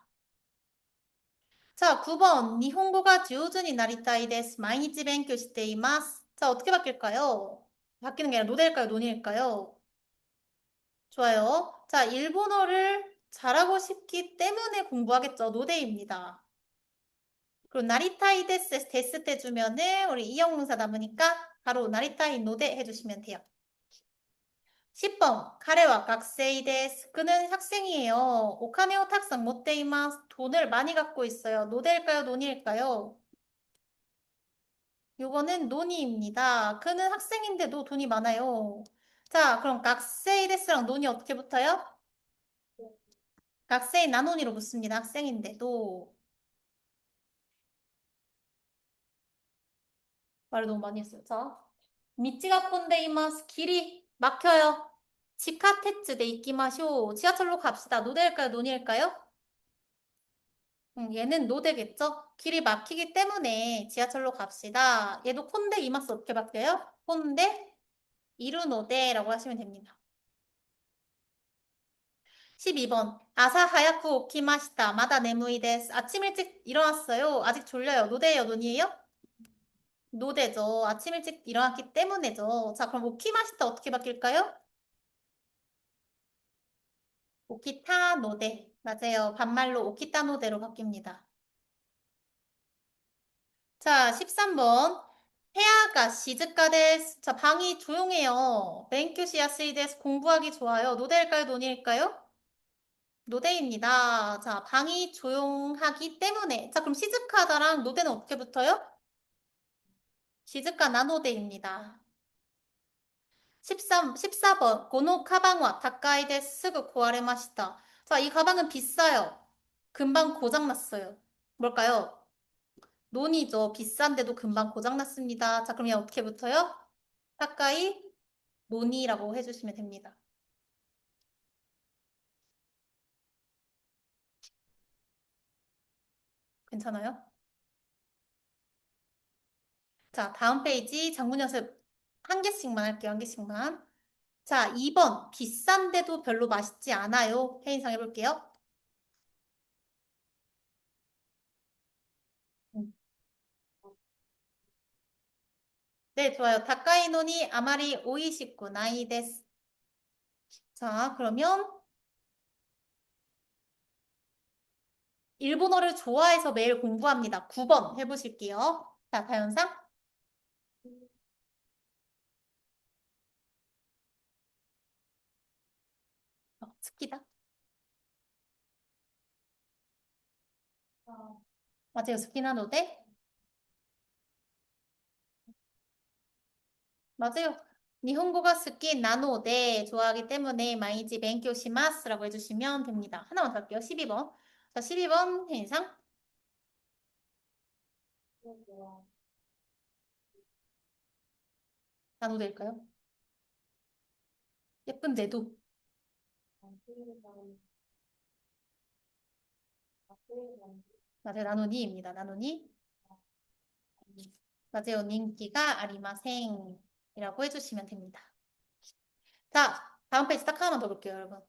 자, 9번. 니혼고가 주요준이 나리타이 데스. 마이니치 벤교 시테 이마스. 자, 어떻게 바뀔까요? 바뀌는 게 아니라 노대일까요? 논일까요? 좋아요. 자, 일본어를 잘하고 싶기 때문에 공부하겠죠. 노대입니다. 그리고 나리타이 데스 때 주면은 우리 이형용사 남으니까 바로 나리타이 노대 해주시면 돼요. 10번. 카레와 각세이 데스. 그는 학생이에요. 오카네오 탁상 못데이마스. 돈을 많이 갖고 있어요. 노대일까요? 논일까요? 요거는 논이입니다. 그는 학생인데도 돈이 많아요. 자, 그럼 각세이데스랑 논이 어떻게 붙어요? 각세이 나논이로 붙습니다. 학생인데도. 말을 너무 많이 했어요. 자, 미치가 콘데이마스. 길이 막혀요. 지카테츠 데 이키마쇼. 지하철로 갑시다. 노대일까요? 논일까요? 얘는 노대겠죠? 길이 막히기 때문에 지하철로 갑시다. 얘도 콘데 이마스 어떻게 바뀌어요? 콘데 이루노데라고 하시면 됩니다. 12번. 아사 하야쿠 오키마시타. 마다 네무이 데스. 아침 일찍 일어났어요. 아직 졸려요. 노데예요, 논이에요? 노데죠. 아침 일찍 일어났기 때문에죠. 자, 그럼 오키마시타 어떻게 바뀔까요? 오키타 노데. 맞아요. 반말로 오키타 노데로 바뀝니다. 자, 13번. 페아가 시즈카 데스. 자, 방이 조용해요. 벤큐 시야스이 데스. 공부하기 좋아요. 노데일까요? 논일까요? 노데입니다. 자, 방이 조용하기 때문에. 자, 그럼 시즈카다랑 노데는 어떻게 붙어요? 시즈카 나노데입니다. 14번. 고노 카방와 다카이 데스 스그 고아레마시타. 자, 이 가방은 비싸요. 금방 고장났어요. 뭘까요? 논이죠. 비싼데도 금방 고장났습니다. 자, 그럼 얘 어떻게 붙어요? 가까이 논이라고 해주시면 됩니다. 괜찮아요? 자, 다음 페이지 장문 연습 한 개씩만 할게요. 한 개씩만. 자, 2번. 비싼데도 별로 맛있지 않아요. 해인상 해볼게요. 음. 네, 좋아요. 다카이노니 아마리 오이시쿠 나이 데스. 자, 그러면 일본어를 좋아해서 매일 공부합니다. 9번 해보실게요. 자, 다현상. 스키다. 맞아요. 스키나노데. 맞아요. 니혼고가 스키 나노데 좋아하기 때문에 마이지 벤교 시마스라고 해주시면 됩니다. 하나만 더 할게요. 12번. 자, 12번 해인상. 나노데일까요? 예쁜데도. 맞아요. 나노니입니다. 나노니. 맞아요. 인기가 아리마생 이라고 해주시면 됩니다. 자, 다음 페이지 딱 하나만 더 볼게요, 여러분.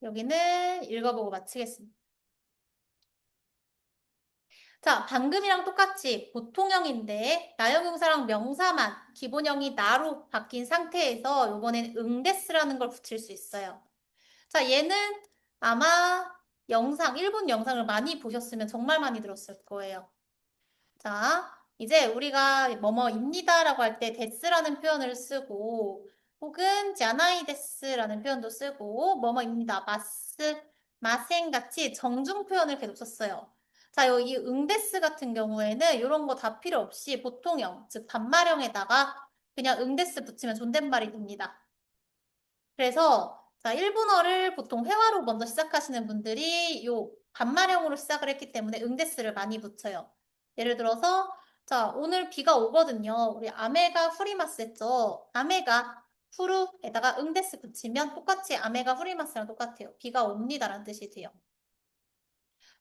여기는 읽어보고 마치겠습니다. 자, 방금이랑 똑같이 보통형인데 나형용사랑 명사만 기본형이 나로 바뀐 상태에서 이번엔 응데스라는 걸 붙일 수 있어요. 자, 얘는 아마 일본 영상을 많이 보셨으면 정말 많이 들었을 거예요. 자, 이제 우리가 뭐뭐입니다라고 할 때 데스라는 표현을 쓰고 혹은 자나이 데스라는 표현도 쓰고 뭐뭐입니다. 마센 같이 정중 표현을 계속 썼어요. 자, 여기 응데스 같은 경우에는 이런 거 다 필요 없이 보통형, 즉 반말형에다가 그냥 응데스 붙이면 존댓말이 됩니다. 그래서 자, 일본어를 보통 회화로 먼저 시작하시는 분들이 요 반말형으로 시작을 했기 때문에 응데스를 많이 붙여요. 예를 들어서 자, 오늘 비가 오거든요. 우리 아메가 후리마스 했죠. 아메가 후루에다가 응데스 붙이면 똑같이 아메가 후리마스랑 똑같아요. 비가 옵니다라는 뜻이 돼요.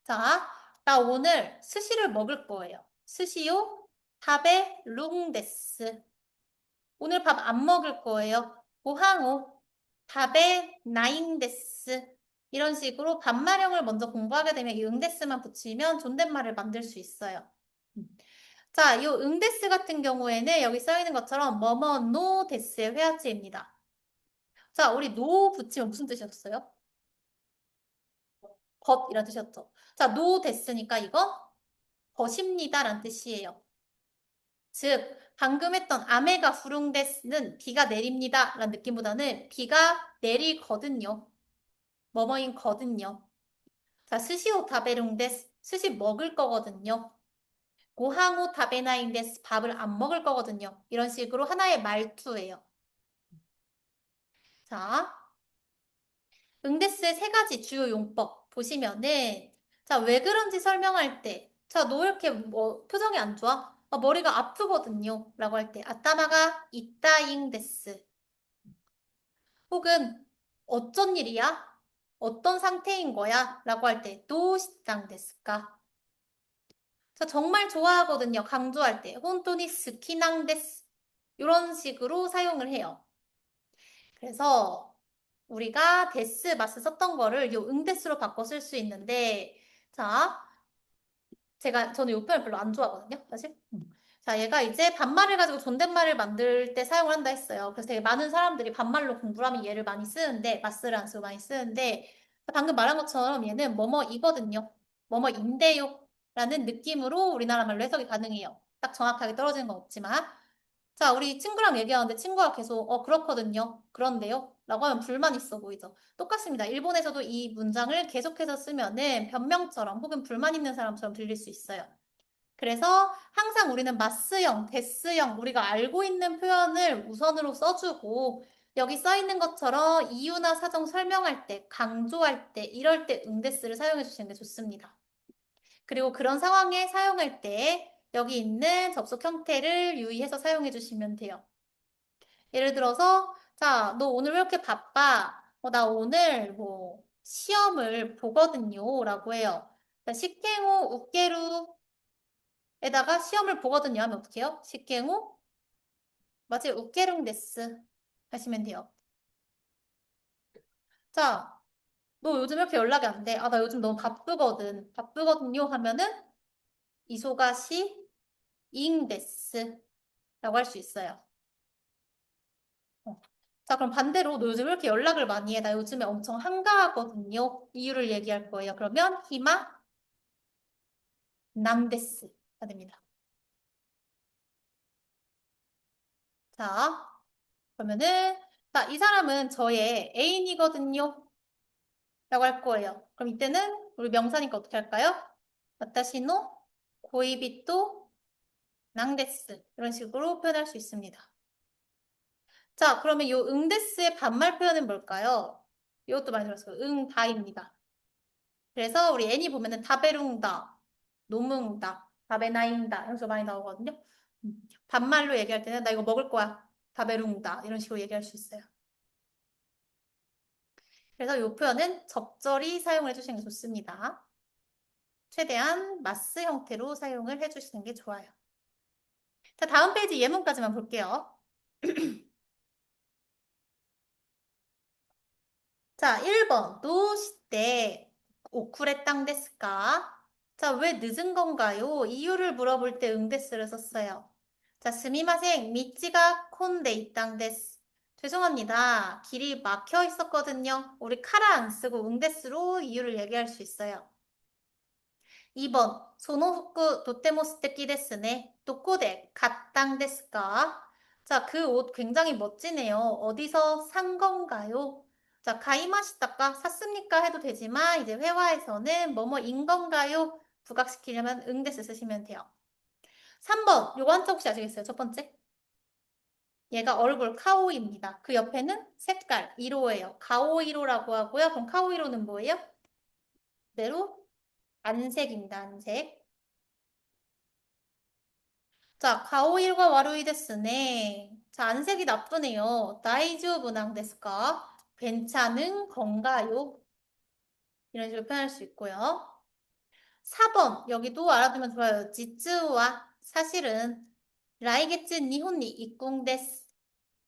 자, 나 오늘 스시를 먹을 거예요. 스시요 타베 룽데스. 오늘 밥 안 먹을 거예요. 고항오 답에 나인데스. 이런 식으로 반말형을 먼저 공부하게 되면 이 응데스만 붙이면 존댓말을 만들 수 있어요. 자, 이 응데스 같은 경우에는 여기 써 있는 것처럼 뭐뭐 노 데스의 회화체입니다. 자, 우리 노 붙이면 무슨 뜻이었어요? 벗이란 뜻이었죠. 자, 노 데스니까 이거 벗입니다라는 뜻이에요. 즉, 방금 했던 아메가 후룽데스는 비가 내립니다 라는 느낌보다는 비가 내리거든요. 뭐뭐인 거든요. 자, 스시오 타베룽데스. 스시 먹을 거거든요. 고항오 타베나인데스. 밥을 안 먹을 거거든요. 이런 식으로 하나의 말투예요. 자, 응데스의 세 가지 주요 용법 보시면은 자, 왜 그런지 설명할 때 자, 너 이렇게 뭐 표정이 안 좋아? 머리가 아프거든요. 라고 할 때 아따마가 이따잉데스. 혹은 어쩐 일이야? 어떤 상태인 거야? 라고 할 때 도시땅 데스까? 저 정말 좋아하거든요. 강조할 때. 혼토니 스키낭 데스. 이런 식으로 사용을 해요. 그래서 우리가 데스, 마스 썼던 거를 요 응데스로 바꿔 쓸 수 있는데, 자, 저는 요 표현 별로 안 좋아하거든요, 사실. 자, 얘가 이제 반말을 가지고 존댓말을 만들 때 사용을 한다 했어요. 그래서 되게 많은 사람들이 반말로 공부를 하면 얘를 많이 쓰는데, 마스라는 쓰고 많이 쓰는데, 방금 말한 것처럼 얘는 뭐뭐이거든요. 뭐뭐인데요. 라는 느낌으로 우리나라 말로 해석이 가능해요. 딱 정확하게 떨어지는 건 없지만. 자, 우리 친구랑 얘기하는데 친구가 계속, 그렇거든요. 그런데요. 라고 하면 불만 있어 보이죠. 똑같습니다. 일본에서도 이 문장을 계속해서 쓰면은 변명처럼 혹은 불만 있는 사람처럼 들릴 수 있어요. 그래서 항상 우리는 마스형, 데스형, 우리가 알고 있는 표현을 우선으로 써주고, 여기 써 있는 것처럼 이유나 사정 설명할 때, 강조할 때, 이럴 때 응데스를 사용해 주시는 게 좋습니다. 그리고 그런 상황에 사용할 때 여기 있는 접속 형태를 유의해서 사용해 주시면 돼요. 예를 들어서, 자, 너 오늘 왜 이렇게 바빠? 나 오늘 뭐 시험을 보거든요. 라고 해요. 식행호 우케루에다가 시험을 보거든요. 하면 어떡해요? 식행호 맞아요. 우케룽 데스 하시면 돼요. 자, 너 요즘 왜 이렇게 연락이 안 돼? 나 요즘 너무 바쁘거든. 바쁘거든요. 하면은 이소가시 잉 데스 라고 할 수 있어요. 어. 자, 그럼 반대로 너 요즘 왜 이렇게 연락을 많이 해? 나 요즘에 엄청 한가하거든요. 이유를 얘기할 거예요. 그러면 히마 남데스가 됩니다. 자, 그러면은 자, 이 사람은 저의 애인이거든요. 라고 할 거예요. 그럼 이때는 우리 명사니까 어떻게 할까요? 와타시노 고이비또 낭데스 이런 식으로 표현할 수 있습니다. 자, 그러면 이 응데스의 반말 표현은 뭘까요? 이것도 많이 들었어요. 응다입니다. 그래서 우리 애니 보면은 다베룽다, 노뭉다, 다베나잉다 이런 식으로 많이 나오거든요. 반말로 얘기할 때는 나 이거 먹을 거야. 다베룽다 이런 식으로 얘기할 수 있어요. 그래서 이 표현은 적절히 사용을 해주시는 게 좋습니다. 최대한 마스 형태로 사용을 해주시는 게 좋아요. 자, 다음 페이지 예문까지만 볼게요. 자, 1번. 도시대 오쿠레땅 데스까? 자, 왜 늦은 건가요? 이유를 물어볼 때 응데스를 썼어요. 자, 스미마생, 미치가 콘데 이땅 데스. 죄송합니다. 길이 막혀 있었거든요. 우리 카라 안 쓰고 응데스로 이유를 얘기할 수 있어요. 2번. 소노후쿠 도테모스테키 데스네. 도코데 갓땅 데스까? 자, 그 옷 굉장히 멋지네요. 어디서 산 건가요? 자, 가이마시다까 샀습니까? 해도 되지만 이제 회화에서는 뭐뭐인 건가요? 부각시키려면 응데스 쓰시면 돼요. 3번. 요거 한자 혹시 아시겠어요? 첫 번째. 얘가 얼굴 카오입니다. 그 옆에는 색깔 1호예요. 가오이로라고 하고요. 그럼 카오이로는 뭐예요? 그대로 안색입니다. 안색. 자, 가오일과 와루이 데스네. 자, 안색이 나쁘네요. 다이주부낭 데스까? 괜찮은 건가요? 이런 식으로 표현할 수 있고요. 4번, 여기도 알아두면 좋아요. 지츠와 사실은 라이게츠 니혼니 이꿍 데스.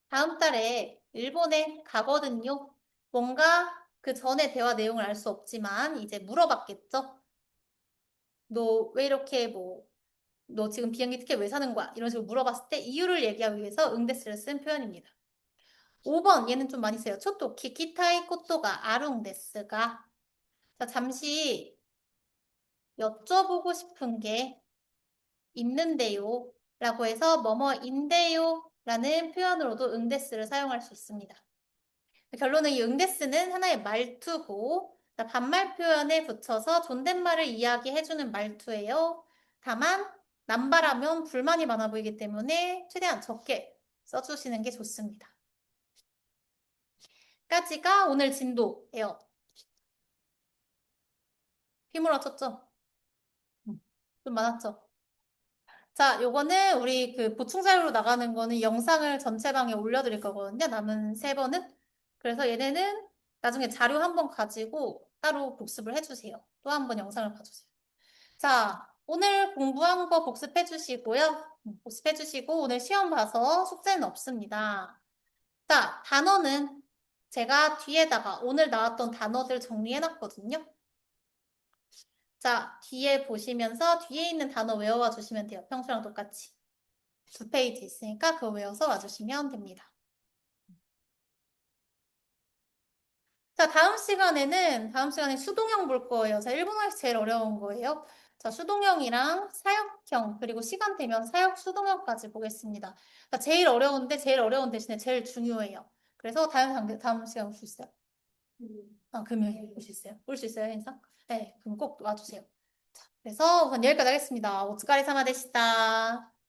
다음 달에 일본에 가거든요. 뭔가 그 전에 대화 내용을 알 수 없지만 이제 물어봤겠죠? 너 왜 이렇게 너 지금 비행기 티켓 왜 사는 거야? 이런 식으로 물어봤을 때 이유를 얘기하기 위해서 응데스를 쓴 표현입니다. 5번 얘는 좀 많이 써요. 초토 키키타이 코토가 아룽데스가 자 잠시 여쭤보고 싶은 게 있는데요 라고 해서 뭐뭐인데요 라는 표현으로도 응데스를 사용할 수 있습니다. 결론은 이 응데스는 하나의 말투고 반말 표현에 붙여서 존댓말을 이야기해주는 말투예요. 다만 남발하면 불만이 많아 보이기 때문에 최대한 적게 써주시는 게 좋습니다. 까지가 오늘 진도예요. 휘몰아 쳤죠? 좀 많았죠? 자, 요거는 우리 그 보충 자료로 나가는 거는 영상을 전체방에 올려드릴 거거든요. 남은 3번은. 그래서 얘네는 나중에 자료 한번 가지고 따로 복습을 해주세요. 또 한 번 영상을 봐주세요. 자, 오늘 공부한 거 복습해 주시고요. 복습해 주시고 오늘 시험 봐서 숙제는 없습니다. 자, 단어는 제가 뒤에다가 오늘 나왔던 단어들 정리해 놨거든요. 자, 뒤에 보시면서 뒤에 있는 단어 외워와 주시면 돼요. 평소랑 똑같이. 2페이지 있으니까 그거 외워서 와주시면 됩니다. 자, 다음 시간에 수동형 볼 거예요. 자, 일본어에서 제일 어려운 거예요. 자, 수동형이랑 사역형, 그리고 시간 되면 사역 수동형까지 보겠습니다. 자, 제일 어려운 대신에 제일 중요해요. 그래서 다음 시간 올 수 있어요. 아, 금요일 올 수 있어요. 올 수 있어요, 행사? 네, 그럼 꼭 와주세요. 자, 그래서 우선 여기까지 하겠습니다. 오츠카레사마 데시타.